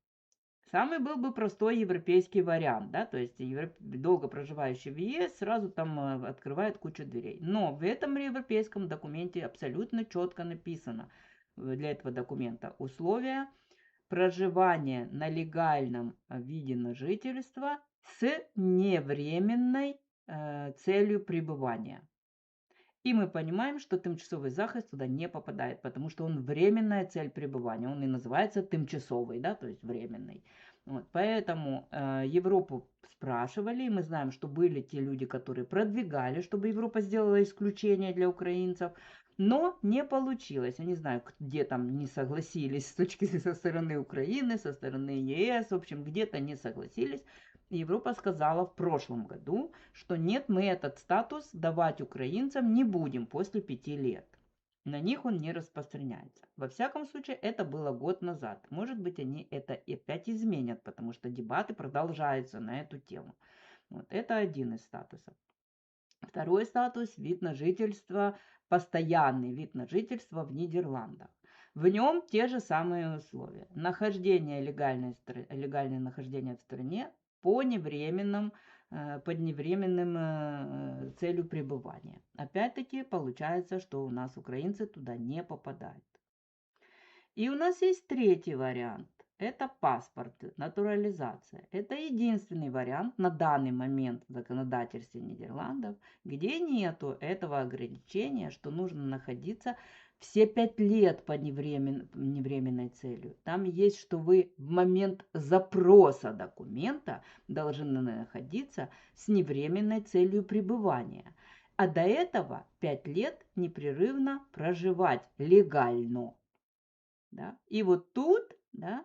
самый был бы простой европейский вариант, да, то есть долго проживающий в ЕС сразу там открывает кучу дверей. Но в этом европейском документе абсолютно четко написано для этого документа условия проживание на легальном виде на жительство с невременной целью пребывания. И мы понимаем, что тимчасовий захист туда не попадает, потому что он временная цель пребывания. Он и называется тимчасовый, да, то есть временный. Вот, поэтому Европу спрашивали, и мы знаем, что были те люди, которые продвигали, чтобы Европа сделала исключение для украинцев. Но не получилось. Я не знаю, где там не согласились со стороны Украины, со стороны ЕС. В общем, где-то не согласились. Европа сказала в прошлом году, что нет, мы этот статус давать украинцам не будем после 5 лет. На них он не распространяется. Во всяком случае, это было год назад. Может быть, они это опять изменят, потому что дебаты продолжаются на эту тему. Вот это один из статусов. Второй статус – вид на жительство, постоянный вид на жительство в Нидерландах. В нем те же самые условия. Нахождение, легальное нахождение в стране по невременным целью пребывания. Опять-таки получается, что у нас украинцы туда не попадают. И у нас есть третий вариант. Это паспорт, натурализация. Это единственный вариант на данный момент в законодательстве Нидерландов, где нету этого ограничения, что нужно находиться все 5 лет под невременной целью. Там есть, что вы в момент запроса документа должны находиться с невременной целью пребывания. А до этого 5 лет непрерывно проживать легально. Да? И вот тут, да,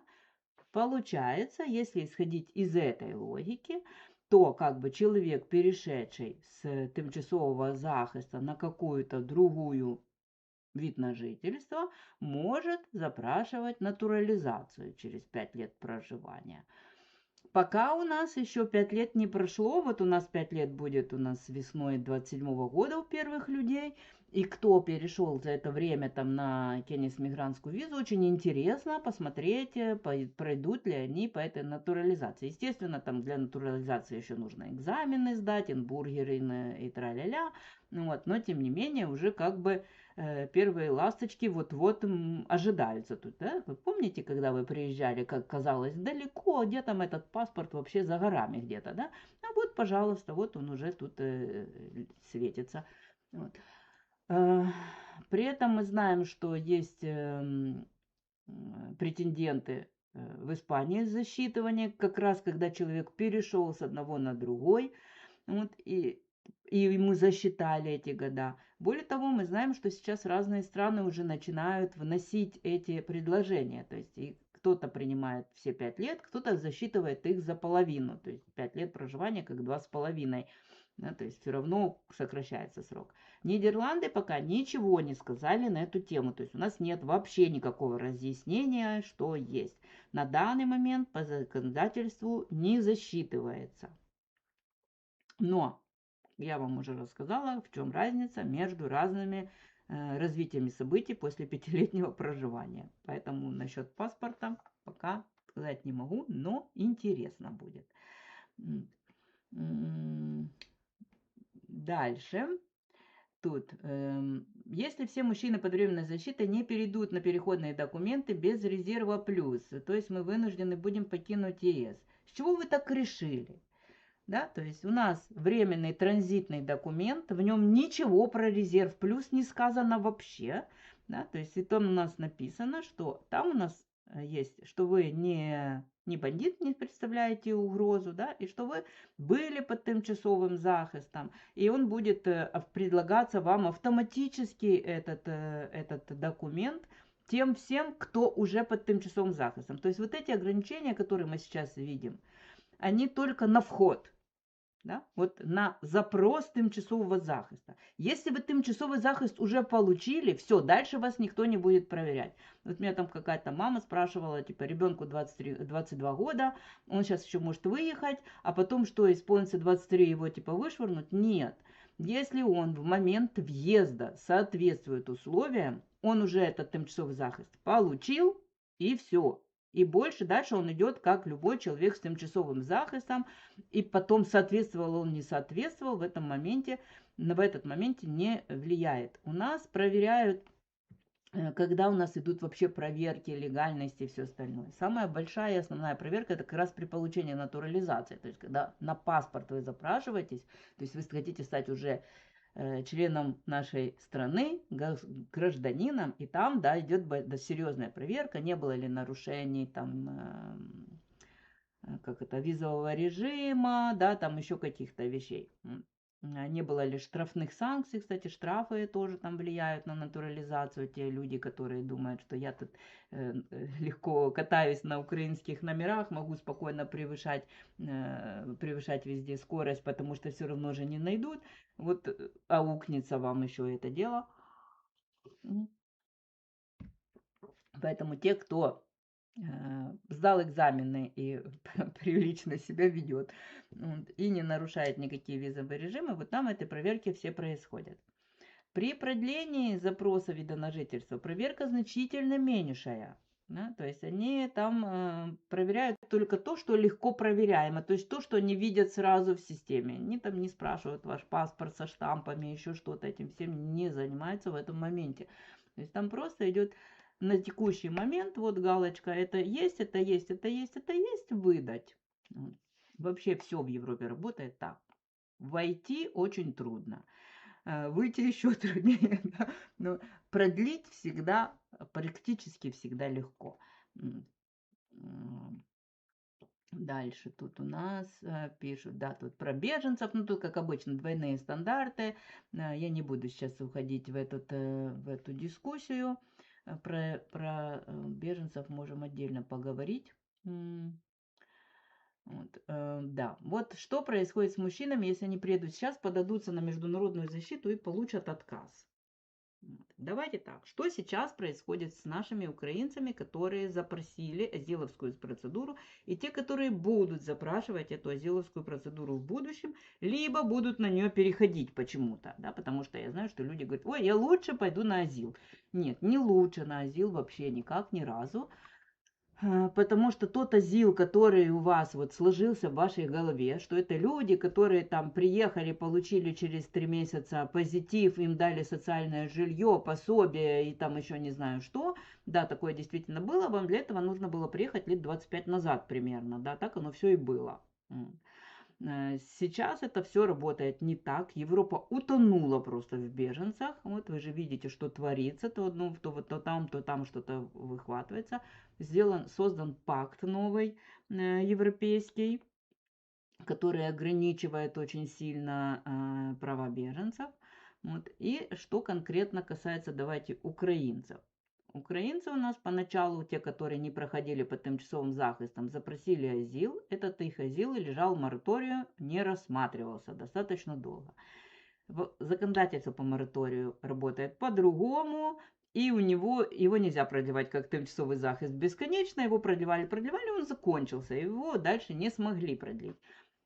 получается, если исходить из этой логики, то как бы человек, перешедший с тимчасового захиста на какую-то другую вид на жительство, может запрашивать натурализацию через 5 лет проживания. Пока у нас еще 5 лет не прошло, вот у нас 5 лет будет у нас весной 27 года у первых людей, и кто перешел за это время там на кеннис-мигрантскую визу, очень интересно посмотреть, пройдут ли они по этой натурализации. Естественно, там для натурализации еще нужно экзамены сдать, инбургеры и тра-ля-ля, вот, но тем не менее уже как бы первые ласточки вот-вот ожидаются тут. Да? Вы помните, когда вы приезжали, как казалось, далеко, где там этот паспорт вообще за горами где-то, да? А вот, пожалуйста, вот он уже тут светится. Вот. При этом мы знаем, что есть претенденты в Испании с засчитыванием, как раз когда человек перешел с одного на другой, вот, и ему засчитали эти года. Более того, мы знаем, что сейчас разные страны уже начинают вносить эти предложения. То есть кто-то принимает все 5 лет, кто-то засчитывает их за половину. То есть 5 лет проживания как 2,5. Да, то есть все равно сокращается срок. Нидерланды пока ничего не сказали на эту тему. То есть у нас нет вообще никакого разъяснения, что есть. На данный момент по законодательству не засчитывается. Но я вам уже рассказала, в чем разница между разными развитиями событий после 5-летнего проживания. Поэтому насчет паспорта пока сказать не могу, но интересно будет. Дальше. Тут, если все мужчины под временной защитой не перейдут на переходные документы без резерва плюс, то есть мы вынуждены будем покинуть ЕС. С чего вы так решили? Да, то есть у нас временный транзитный документ, в нем ничего про резерв плюс не сказано вообще. Да, то есть и там у нас написано, что там у нас есть, что вы не бандит, не представляете угрозу, да, и что вы были под тимчасовым захистом, и он будет предлагаться вам автоматически этот документ тем всем, кто уже под тимчасовым захистом. То есть вот эти ограничения, которые мы сейчас видим, они только на вход, да? Вот на запрос тимчасового захиста. Если вы тимчасовый захист уже получили, все, дальше вас никто не будет проверять. Вот меня там какая-то мама спрашивала, типа, ребенку 22 года, он сейчас еще может выехать, а потом что, исполнится 23, его типа вышвырнуть? Нет. Если он в момент въезда соответствует условиям, он уже этот тимчасовый захист получил, и все. И больше дальше он идет, как любой человек с тимчасовым захистом, и потом соответствовал он, не соответствовал, в этот моменте не влияет. У нас проверяют, когда у нас идут вообще проверки легальности и все остальное. Самая большая и основная проверка – это как раз при получении натурализации. То есть, когда на паспорт вы запрашиваетесь, то есть вы хотите стать уже членом нашей страны, гражданином, и там, да, идет серьезная проверка, не было ли нарушений там, визового режима, да, там еще каких-то вещей. Не было ли штрафных санкций, кстати, штрафы тоже там влияют на натурализацию. Те люди, которые думают, что я тут легко катаюсь на украинских номерах, могу спокойно превышать везде скорость, потому что все равно же не найдут. Вот аукнется вам еще это дело. Поэтому те, кто сдал экзамены и прилично себя ведет и не нарушает никакие визовые режимы, вот там эти проверки все происходят. При продлении запроса вида на жительство проверка значительно меньшая. Да? То есть они там проверяют только то, что легко проверяемо, то есть то, что они видят сразу в системе. Они там не спрашивают ваш паспорт со штампами, еще что-то, этим всем не занимаются в этом моменте. То есть там просто идет на текущий момент, вот галочка, это есть, это есть, это есть, это есть, выдать. Вообще все в Европе работает так. Войти очень трудно, выйти еще труднее, да? Но продлить всегда, практически всегда легко. Дальше тут у нас пишут, да, тут про беженцев, ну тут, как обычно, двойные стандарты. Я не буду сейчас уходить в эту дискуссию. Про беженцев можем отдельно поговорить. Вот, да, вот что происходит с мужчинами, если они приедут сейчас, подадутся на международную защиту и получат отказ. Давайте так, что сейчас происходит с нашими украинцами, которые запросили азиловскую процедуру, и те, которые будут запрашивать эту азиловскую процедуру в будущем, либо будут на нее переходить почему-то, да, потому что я знаю, что люди говорят, ой, я лучше пойду на азил. Нет, не лучше на азил вообще никак, ни разу. Потому что тот азил, который у вас вот сложился в вашей голове, что это люди, которые там приехали, получили через 3 месяца позитив, им дали социальное жилье, пособие и там еще не знаю что. Да, такое действительно было, вам для этого нужно было приехать лет 25 назад примерно, да, так оно все и было. Сейчас это все работает не так. Европа утонула просто в беженцах. Вот вы же видите, что творится. То там что-то выхватывается. Создан пакт новый европейский, который ограничивает очень сильно права беженцев. Вот. И что конкретно касается, давайте, украинцев. Украинцы у нас поначалу, те, которые не проходили под тимчасовым захистом, запросили азил. Этот их азил лежал в мораторию, не рассматривался достаточно долго. Законодательство по мораторию работает по-другому, и его нельзя продлевать как тимчасовый захист бесконечно. Его продлевали, он закончился, его дальше не смогли продлить.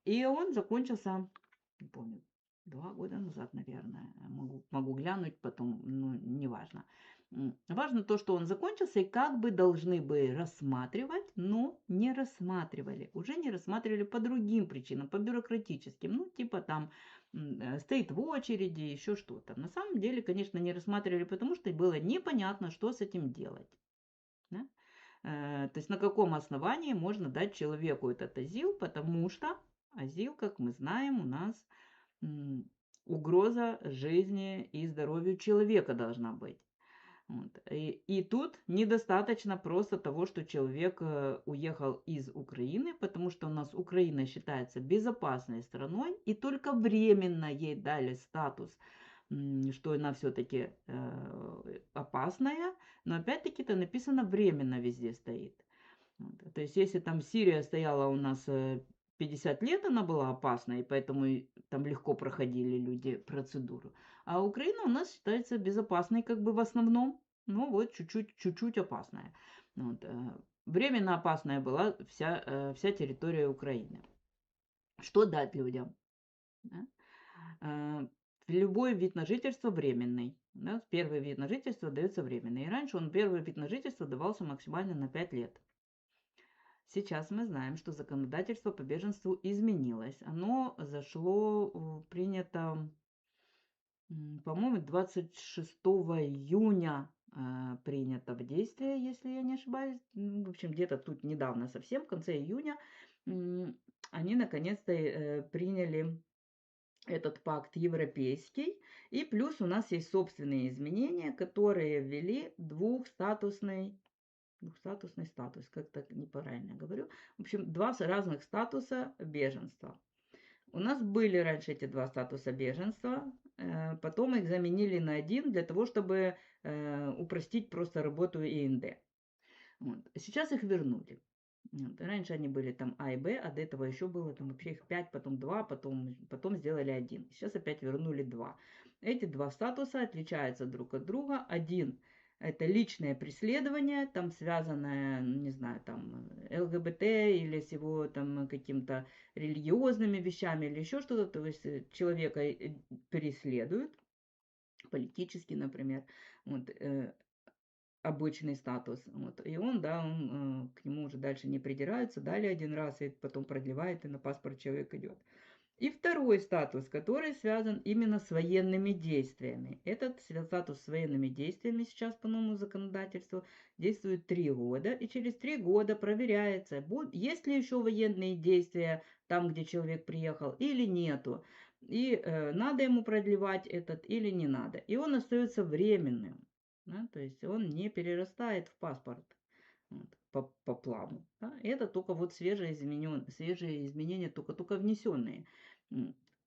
И он закончился, не помню, 2 года назад, наверное. Могу глянуть потом, ну, неважно. Важно то, что он закончился, и как бы должны бы рассматривать, но не рассматривали. Уже не рассматривали по другим причинам, по бюрократическим. Ну, типа там стоит в очереди, еще что-то. На самом деле, конечно, не рассматривали, потому что было непонятно, что с этим делать. Да? То есть на каком основании можно дать человеку этот азил, потому что азил, как мы знаем, у нас угроза жизни и здоровью человека должна быть. Вот. И тут недостаточно просто того, что человек уехал из Украины, потому что у нас Украина считается безопасной страной, и только временно ей дали статус, что она все-таки опасная, но опять-таки это написано временно везде стоит. Вот. То есть если там Сирия стояла у нас 50 лет, она была опасной, и поэтому там легко проходили люди процедуру. А Украина у нас считается безопасной как бы в основном, ну вот чуть-чуть опасная. Вот. Временно опасная была вся территория Украины. Что дать людям? Да? Любой вид на жительство временный. Да? Первый вид на жительство дается временно. И раньше первый вид на жительство давался максимально на 5 лет. Сейчас мы знаем, что законодательство по беженству изменилось. Оно принято, по-моему, 26 июня принято в действие, если я не ошибаюсь. В общем, где-то тут недавно совсем, в конце июня, они наконец-то приняли этот пакт европейский. И плюс у нас есть собственные изменения, которые ввели двухстатусный статус, как-то неправильно говорю. В общем, два разных статуса беженства. У нас были раньше эти два статуса беженства, потом их заменили на один для того, чтобы упростить просто работу ИНД. Вот. Сейчас их вернули. Вот. Раньше они были там А и Б, а до этого еще было там вообще их 5, потом 2, потом сделали один. Сейчас опять вернули 2. Эти два статуса отличаются друг от друга. Один – это личное преследование, там связанное, не знаю, там ЛГБТ или с его там каким-то религиозными вещами или еще что-то. То есть человека преследуют, политически, например. Вот, обычный статус. Вот. И он, да, к нему уже дальше не придираются, дали один раз, и потом продлевает, и на паспорт человек идет. И второй статус, который связан именно с военными действиями. Этот статус с военными действиями сейчас по новому законодательству действует 3 года. И через 3 года проверяется, есть ли еще военные действия там, где человек приехал, или нету. И надо ему продлевать этот или не надо. И он остается временным. Да, то есть он не перерастает в паспорт вот, по плану. Да. Это только вот свежие изменения, только внесенные.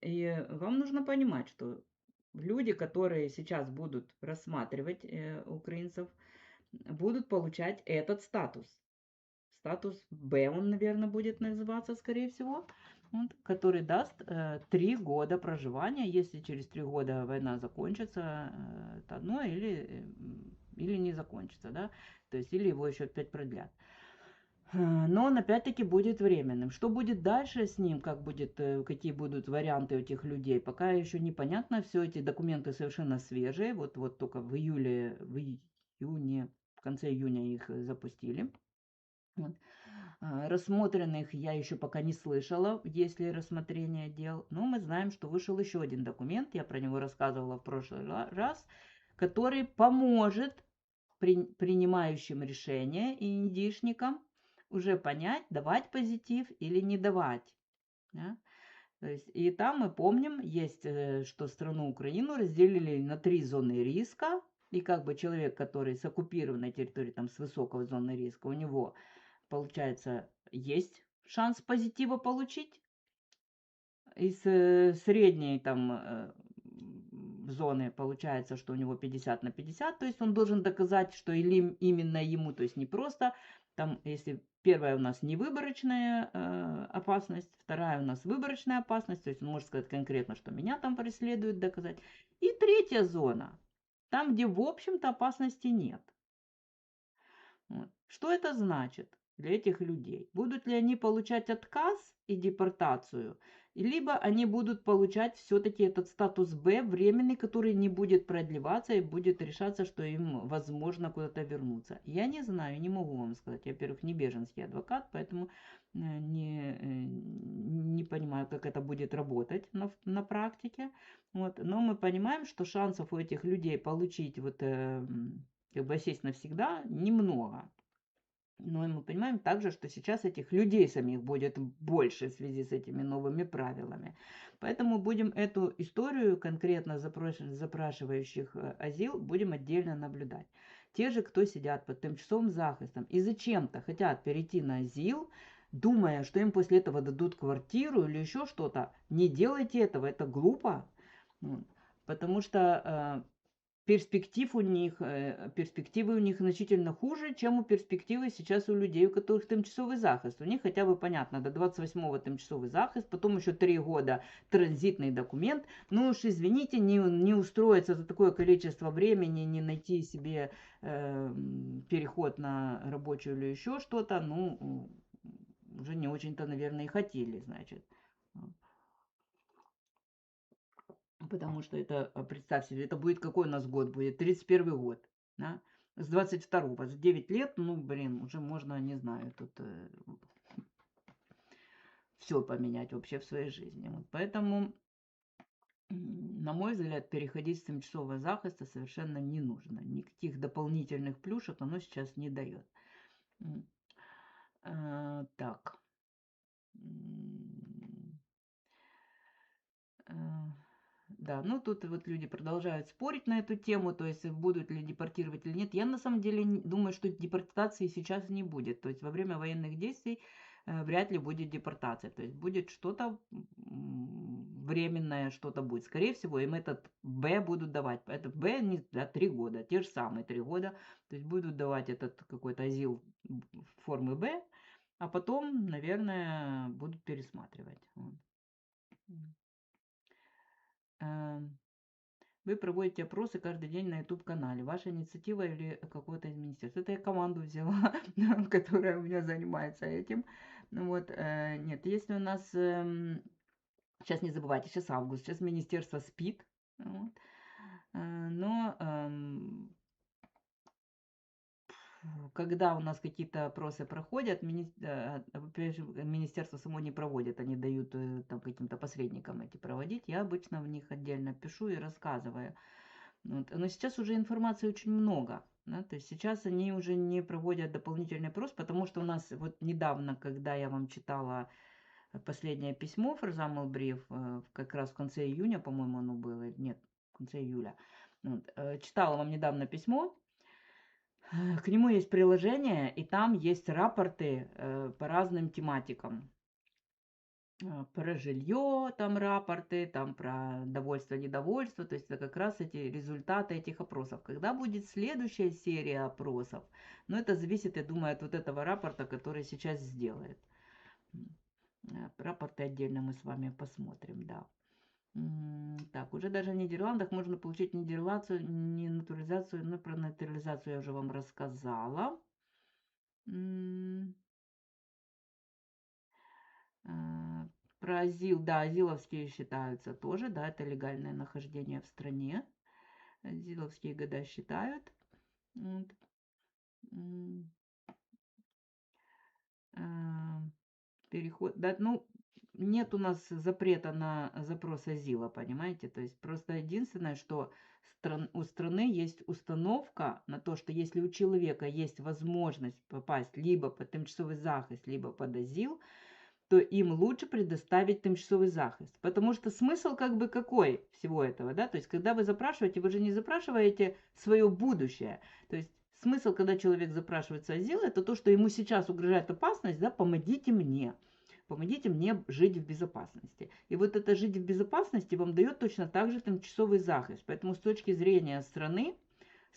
И вам нужно понимать, что люди, которые сейчас будут рассматривать украинцев, будут получать этот статус. Статус Б он, наверное, будет называться, скорее всего, вот, который даст 3 года проживания. Если через 3 года война закончится, это одно, или не закончится, да, то есть или его еще опять продлят. Но он опять-таки будет временным. Что будет дальше с ним, какие будут варианты у этих людей, пока еще непонятно. Все эти документы совершенно свежие. Вот только в июне, в конце июня их запустили. Вот. Рассмотренных я еще пока не слышала, есть ли рассмотрение дел. Но мы знаем, что вышел еще один документ, я про него рассказывала в прошлый раз, который поможет принимающим решения и индишникам уже понять, давать позитив или не давать. Да? То есть, и там мы помним, есть, что страну Украину разделили на 3 зоны риска. И как бы человек, который с оккупированной территории, там с высокой зоны риска, у него, получается, есть шанс позитива получить. Из средней там зоны получается, что у него 50 на 50, то есть он должен доказать, что или именно ему, то есть не просто там, если первая у нас невыборочная опасность, вторая у нас выборочная опасность, то есть он может сказать конкретно, что меня там преследуют, доказать. И третья зона, там, где в общем-то опасности нет. Вот. Что это значит для этих людей? Будут ли они получать отказ и депортацию? либо они будут получать все-таки этот статус Б временный, который не будет продлеваться и будет решаться, что им возможно куда-то вернуться. Я не знаю, не могу вам сказать. Я, во-первых, не беженский адвокат, поэтому не понимаю, как это будет работать на практике. Вот. Но мы понимаем, что шансов у этих людей получить вот, как бы осесть навсегда немного. Но мы понимаем также, что сейчас этих людей самих будет больше в связи с этими новыми правилами. Поэтому будем эту историю конкретно запрашивающих азил будем отдельно наблюдать. Те же, кто сидят под тимчасовым захистом и зачем-то хотят перейти на азил, думая, что им после этого дадут квартиру или еще что-то, не делайте этого, это глупо. Потому что перспективы у них значительно хуже, чем у перспективы сейчас у людей, у которых тимчасовый захист. У них хотя бы понятно, до 28-го тимчасовый захист, потом еще 3 года транзитный документ. Ну уж извините, не устроиться за такое количество времени, не найти себе переход на рабочую или еще что-то, ну уже не очень-то, наверное, и хотели, значит. Потому что это, представь себе, это будет какой у нас год будет? 31 год. Да? С 22-го, с 9 лет, ну, блин, уже можно, не знаю, тут все поменять вообще в своей жизни. Вот поэтому, на мой взгляд, переходить с тимчасового захиста совершенно не нужно. Никаких дополнительных плюшек оно сейчас не дает. Так. Да, ну тут вот люди продолжают спорить на эту тему, то есть будут ли депортировать или нет. Я на самом деле думаю, что депортации сейчас не будет. То есть во время военных действий вряд ли будет депортация. То есть будет что-то временное, что-то будет. Скорее всего, им этот Б будут давать. Этот Б не 3 года, те же самые 3 года. То есть будут давать этот какой-то азил формы Б, а потом, наверное, будут пересматривать. Вы проводите опросы каждый день на YouTube-канале. Ваша инициатива или какого-то из министерств? Это я команду взяла, которая у меня занимается этим. Вот, нет, если у нас... Сейчас не забывайте, сейчас август, сейчас министерство спит. Вот, но когда у нас какие-то опросы проходят, министерство само не проводит, они дают там каким-то посредникам эти проводить. Я обычно в них отдельно пишу и рассказываю. Вот. Но сейчас уже информации очень много. Да? То есть сейчас они уже не проводят дополнительный опрос, потому что у нас вот недавно, когда я вам читала последнее письмо Фарзам Албриев, как раз в конце июня, по-моему, оно было, нет, в конце июля, вот, читала вам недавно письмо. К нему есть приложение, и там есть рапорты по разным тематикам. Про жилье, там рапорты, там про довольство, недовольство. То есть это как раз эти результаты этих опросов. Когда будет следующая серия опросов? Ну, это зависит, я думаю, от вот этого рапорта, который сейчас сделает. Рапорты отдельно мы с вами посмотрим, да. Так, уже даже в Нидерландах можно получить не натурализацию, но про натурализацию я уже вам рассказала. Про азил, да, азиловские считаются тоже, да, это легальное нахождение в стране. Азиловские года считают. Вот. Переход, да, ну, нет у нас запрета на запрос азила, понимаете? То есть просто единственное, что у страны есть установка на то, что если у человека есть возможность попасть либо под тимчасовый захист, либо под азил, то им лучше предоставить тимчасовый захист. Потому что смысл как бы какой всего этого, да? То есть когда вы запрашиваете, вы же не запрашиваете свое будущее. То есть смысл, когда человек запрашивает азил, это то, что ему сейчас угрожает опасность, да, помогите мне жить в безопасности. И вот это жить в безопасности вам дает точно так же тимчасовый захист. Поэтому с точки зрения страны,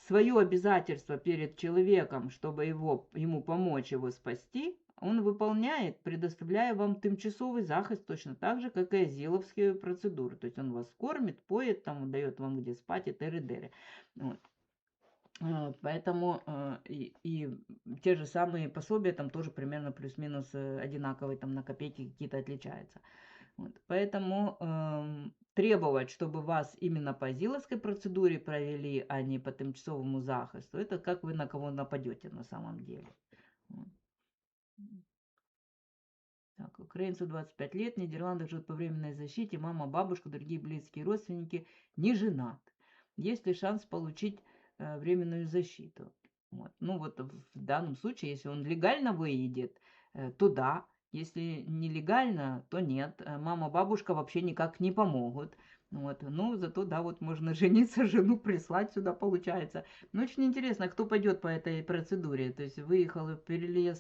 свое обязательство перед человеком, чтобы ему помочь его спасти, он выполняет, предоставляя вам тимчасовый захист точно так же, как и азиловские процедуры. То есть он вас кормит, поет, там, дает вам где спать и т.д. Вот. Поэтому и те же самые пособия там тоже примерно плюс-минус одинаковые, там на копейки какие-то отличаются. Вот. Поэтому требовать, чтобы вас именно по ЗИЛовской процедуре провели, а не по тимчасовому захисту, это как вы на кого нападете на самом деле. Вот. Так, украинцу 25 лет, в Нидерландах живут по временной защите, мама, бабушка, другие близкие родственники, не женат. Есть ли шанс получить временную защиту? Вот. Ну вот в данном случае, если он легально выедет, то да. Если нелегально, то нет. Мама, бабушка вообще никак не помогут. Вот. Ну, зато, да, вот можно жениться, жену прислать сюда, получается. Но очень интересно, кто пойдет по этой процедуре. То есть выехал, перелез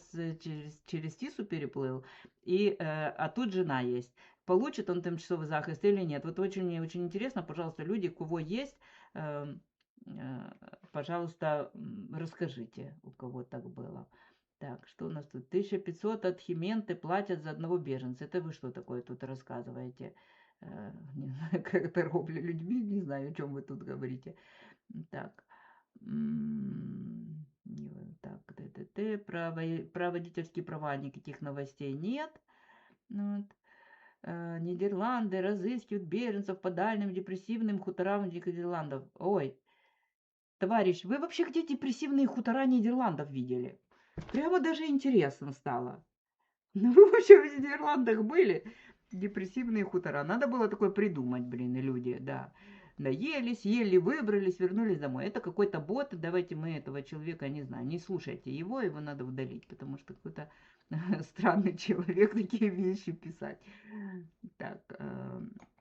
через Тису переплыл, а тут жена есть. Получит он тимчасовий захист или нет? Вот очень интересно, пожалуйста, люди, у кого есть, пожалуйста, расскажите, у кого так было. Так, что у нас тут? 1500 от Хименты платят за одного беженца. Это вы что такое тут рассказываете? Не знаю, как торговля людьми, не знаю, о чем вы тут говорите. Так, так, про водительские права никаких новостей нет. Вот. Нидерланды разыскивают беженцев по дальним депрессивным хуторам Нидерландов. Ой, товарищ, вы вообще где депрессивные хутора Нидерландов видели? Прямо даже интересно стало. Ну вы вообще в Нидерландах были? Депрессивные хутора. Надо было такое придумать, блин, и люди, да. Наелись, ели, выбрались, вернулись домой. Это какой-то бот, давайте мы этого человека, не знаю, не слушайте его надо удалить, потому что какой-то странный человек такие вещи писать. Так,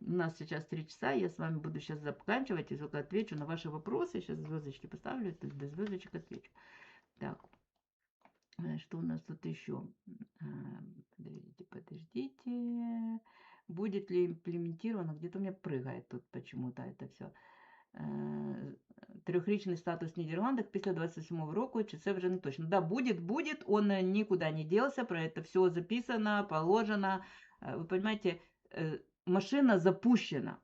у нас сейчас 3 часа, я с вами буду сейчас заканчивать, и только отвечу на ваши вопросы. Сейчас звездочки поставлю, до звездочек отвечу. Так, что у нас тут еще? Подождите. Будет ли имплементировано? Где-то у меня прыгает тут почему-то это все. Трьохрічний статус в Нидерландах після 27-го року, чи це вже не точно? Да, будет, он никуда не делся, про это все записано, положено. Вы понимаете, машина запущена.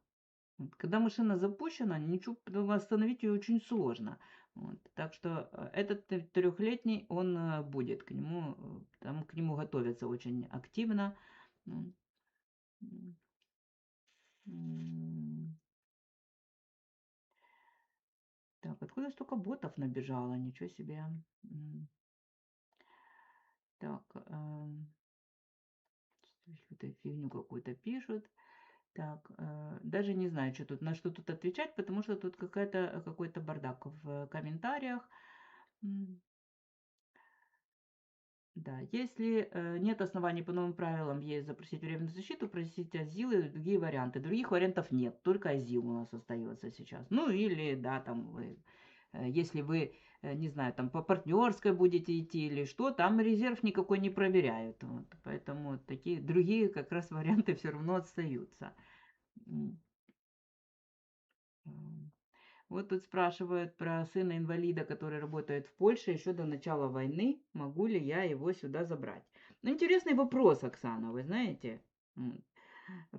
Когда машина запущена, ничего остановить ее очень сложно. Вот. Так что этот 3-летний, он будет, к нему готовятся очень активно. Так, откуда столько ботов набежало? Ничего себе. Так, что-то фигню какую-то пишут. Так, даже не знаю, что тут, на что тут отвечать, потому что тут какой-то бардак в комментариях. Да, если нет оснований по новым правилам ЕС запросить временную защиту, просить азил и другие варианты. Других вариантов нет, только азил у нас остается сейчас. Ну или, да, там вы, если вы, не знаю, там по партнерской будете идти или что, там резерв никакой не проверяют. Вот, поэтому такие другие как раз варианты все равно остаются. Вот тут спрашивают про сына инвалида, который работает в Польше еще до начала войны. Могу ли я его сюда забрать? Ну, интересный вопрос, Оксана, вы знаете.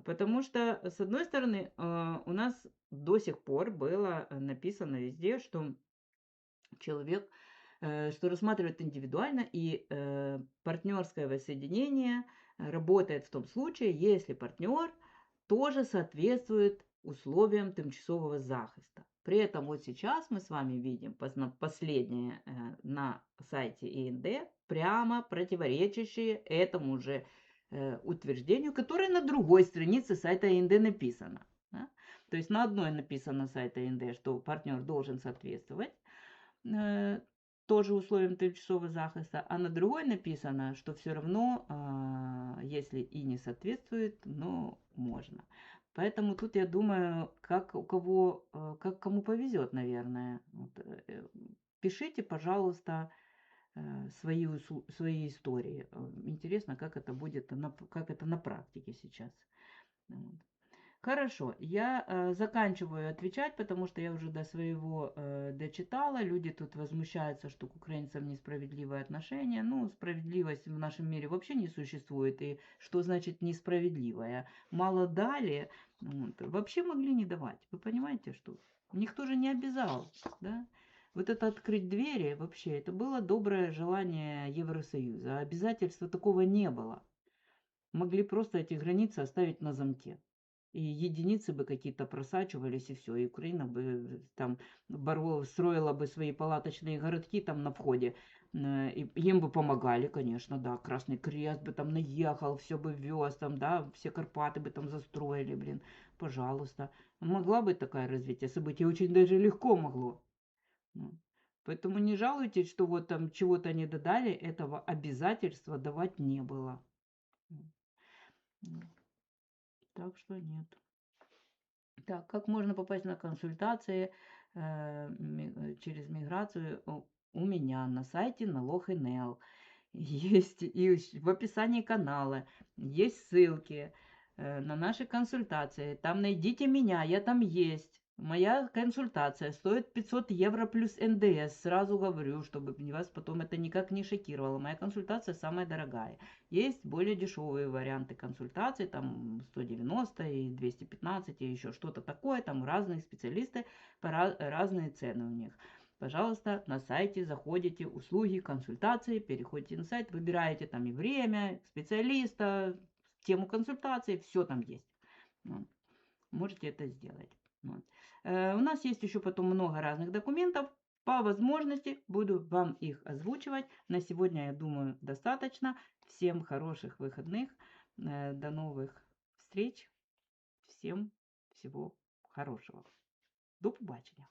Потому что, с одной стороны, у нас до сих пор было написано везде, что человек, что рассматривает индивидуально, и партнерское воссоединение работает в том случае, если партнер тоже соответствует условиям тимчасового захиста. При этом вот сейчас мы с вами видим последнее на сайте ИНД, прямо противоречащие этому же утверждению, которое на другой странице сайта ИНД написано. Да? То есть на одной написано сайта ИНД, что партнер должен соответствовать тоже условиям тимчасового захиста, а на другой написано, что все равно, если и не соответствует, но можно. Поэтому тут я думаю, как кому повезет, наверное. Вот, пишите, пожалуйста, свои истории. Интересно, как это будет, как это на практике сейчас. Вот. Хорошо, я заканчиваю отвечать, потому что я уже до своего дочитала. Люди тут возмущаются, что к украинцам несправедливое отношение. Ну, справедливость в нашем мире вообще не существует. И что значит несправедливое? Мало дали, вот, вообще могли не давать. Вы понимаете, что? Никто же не обязал, да? Вот это открыть двери вообще, это было доброе желание Евросоюза. Обязательства такого не было. могли просто эти границы оставить на замке. И единицы бы какие-то просачивались, и все. И Украина бы там строила бы свои палаточные городки там на входе. И им бы помогали, конечно, да. Красный Крест бы там наехал, все бы вез там, да, все Карпаты бы там застроили, блин. Пожалуйста. Могла быть такая развитие событий, очень даже легко могло. Ну, поэтому не жалуйтесь, что вот там чего-то не додали, этого обязательства давать не было. М, Так что нет. Так, как можно попасть на консультации через миграцию у меня на сайте налог.нл. Есть и в описании канала, есть ссылки на наши консультации. Там найдите меня, я там есть. Моя консультация стоит 500 евро плюс НДС. Сразу говорю, чтобы вас потом это никак не шокировало. Моя консультация самая дорогая. Есть более дешевые варианты консультаций, там 190 и 215 и еще что-то такое. Там разные специалисты, разные цены у них. Пожалуйста, на сайте заходите, услуги, консультации, переходите на сайт, выбираете там и время, специалиста, тему консультации, все там есть. Вот. Можете это сделать. Вот. У нас есть еще потом много разных документов. По возможности буду вам их озвучивать. На сегодня, я думаю, достаточно. Всем хороших выходных. До новых встреч. Всем всего хорошего. До побачення.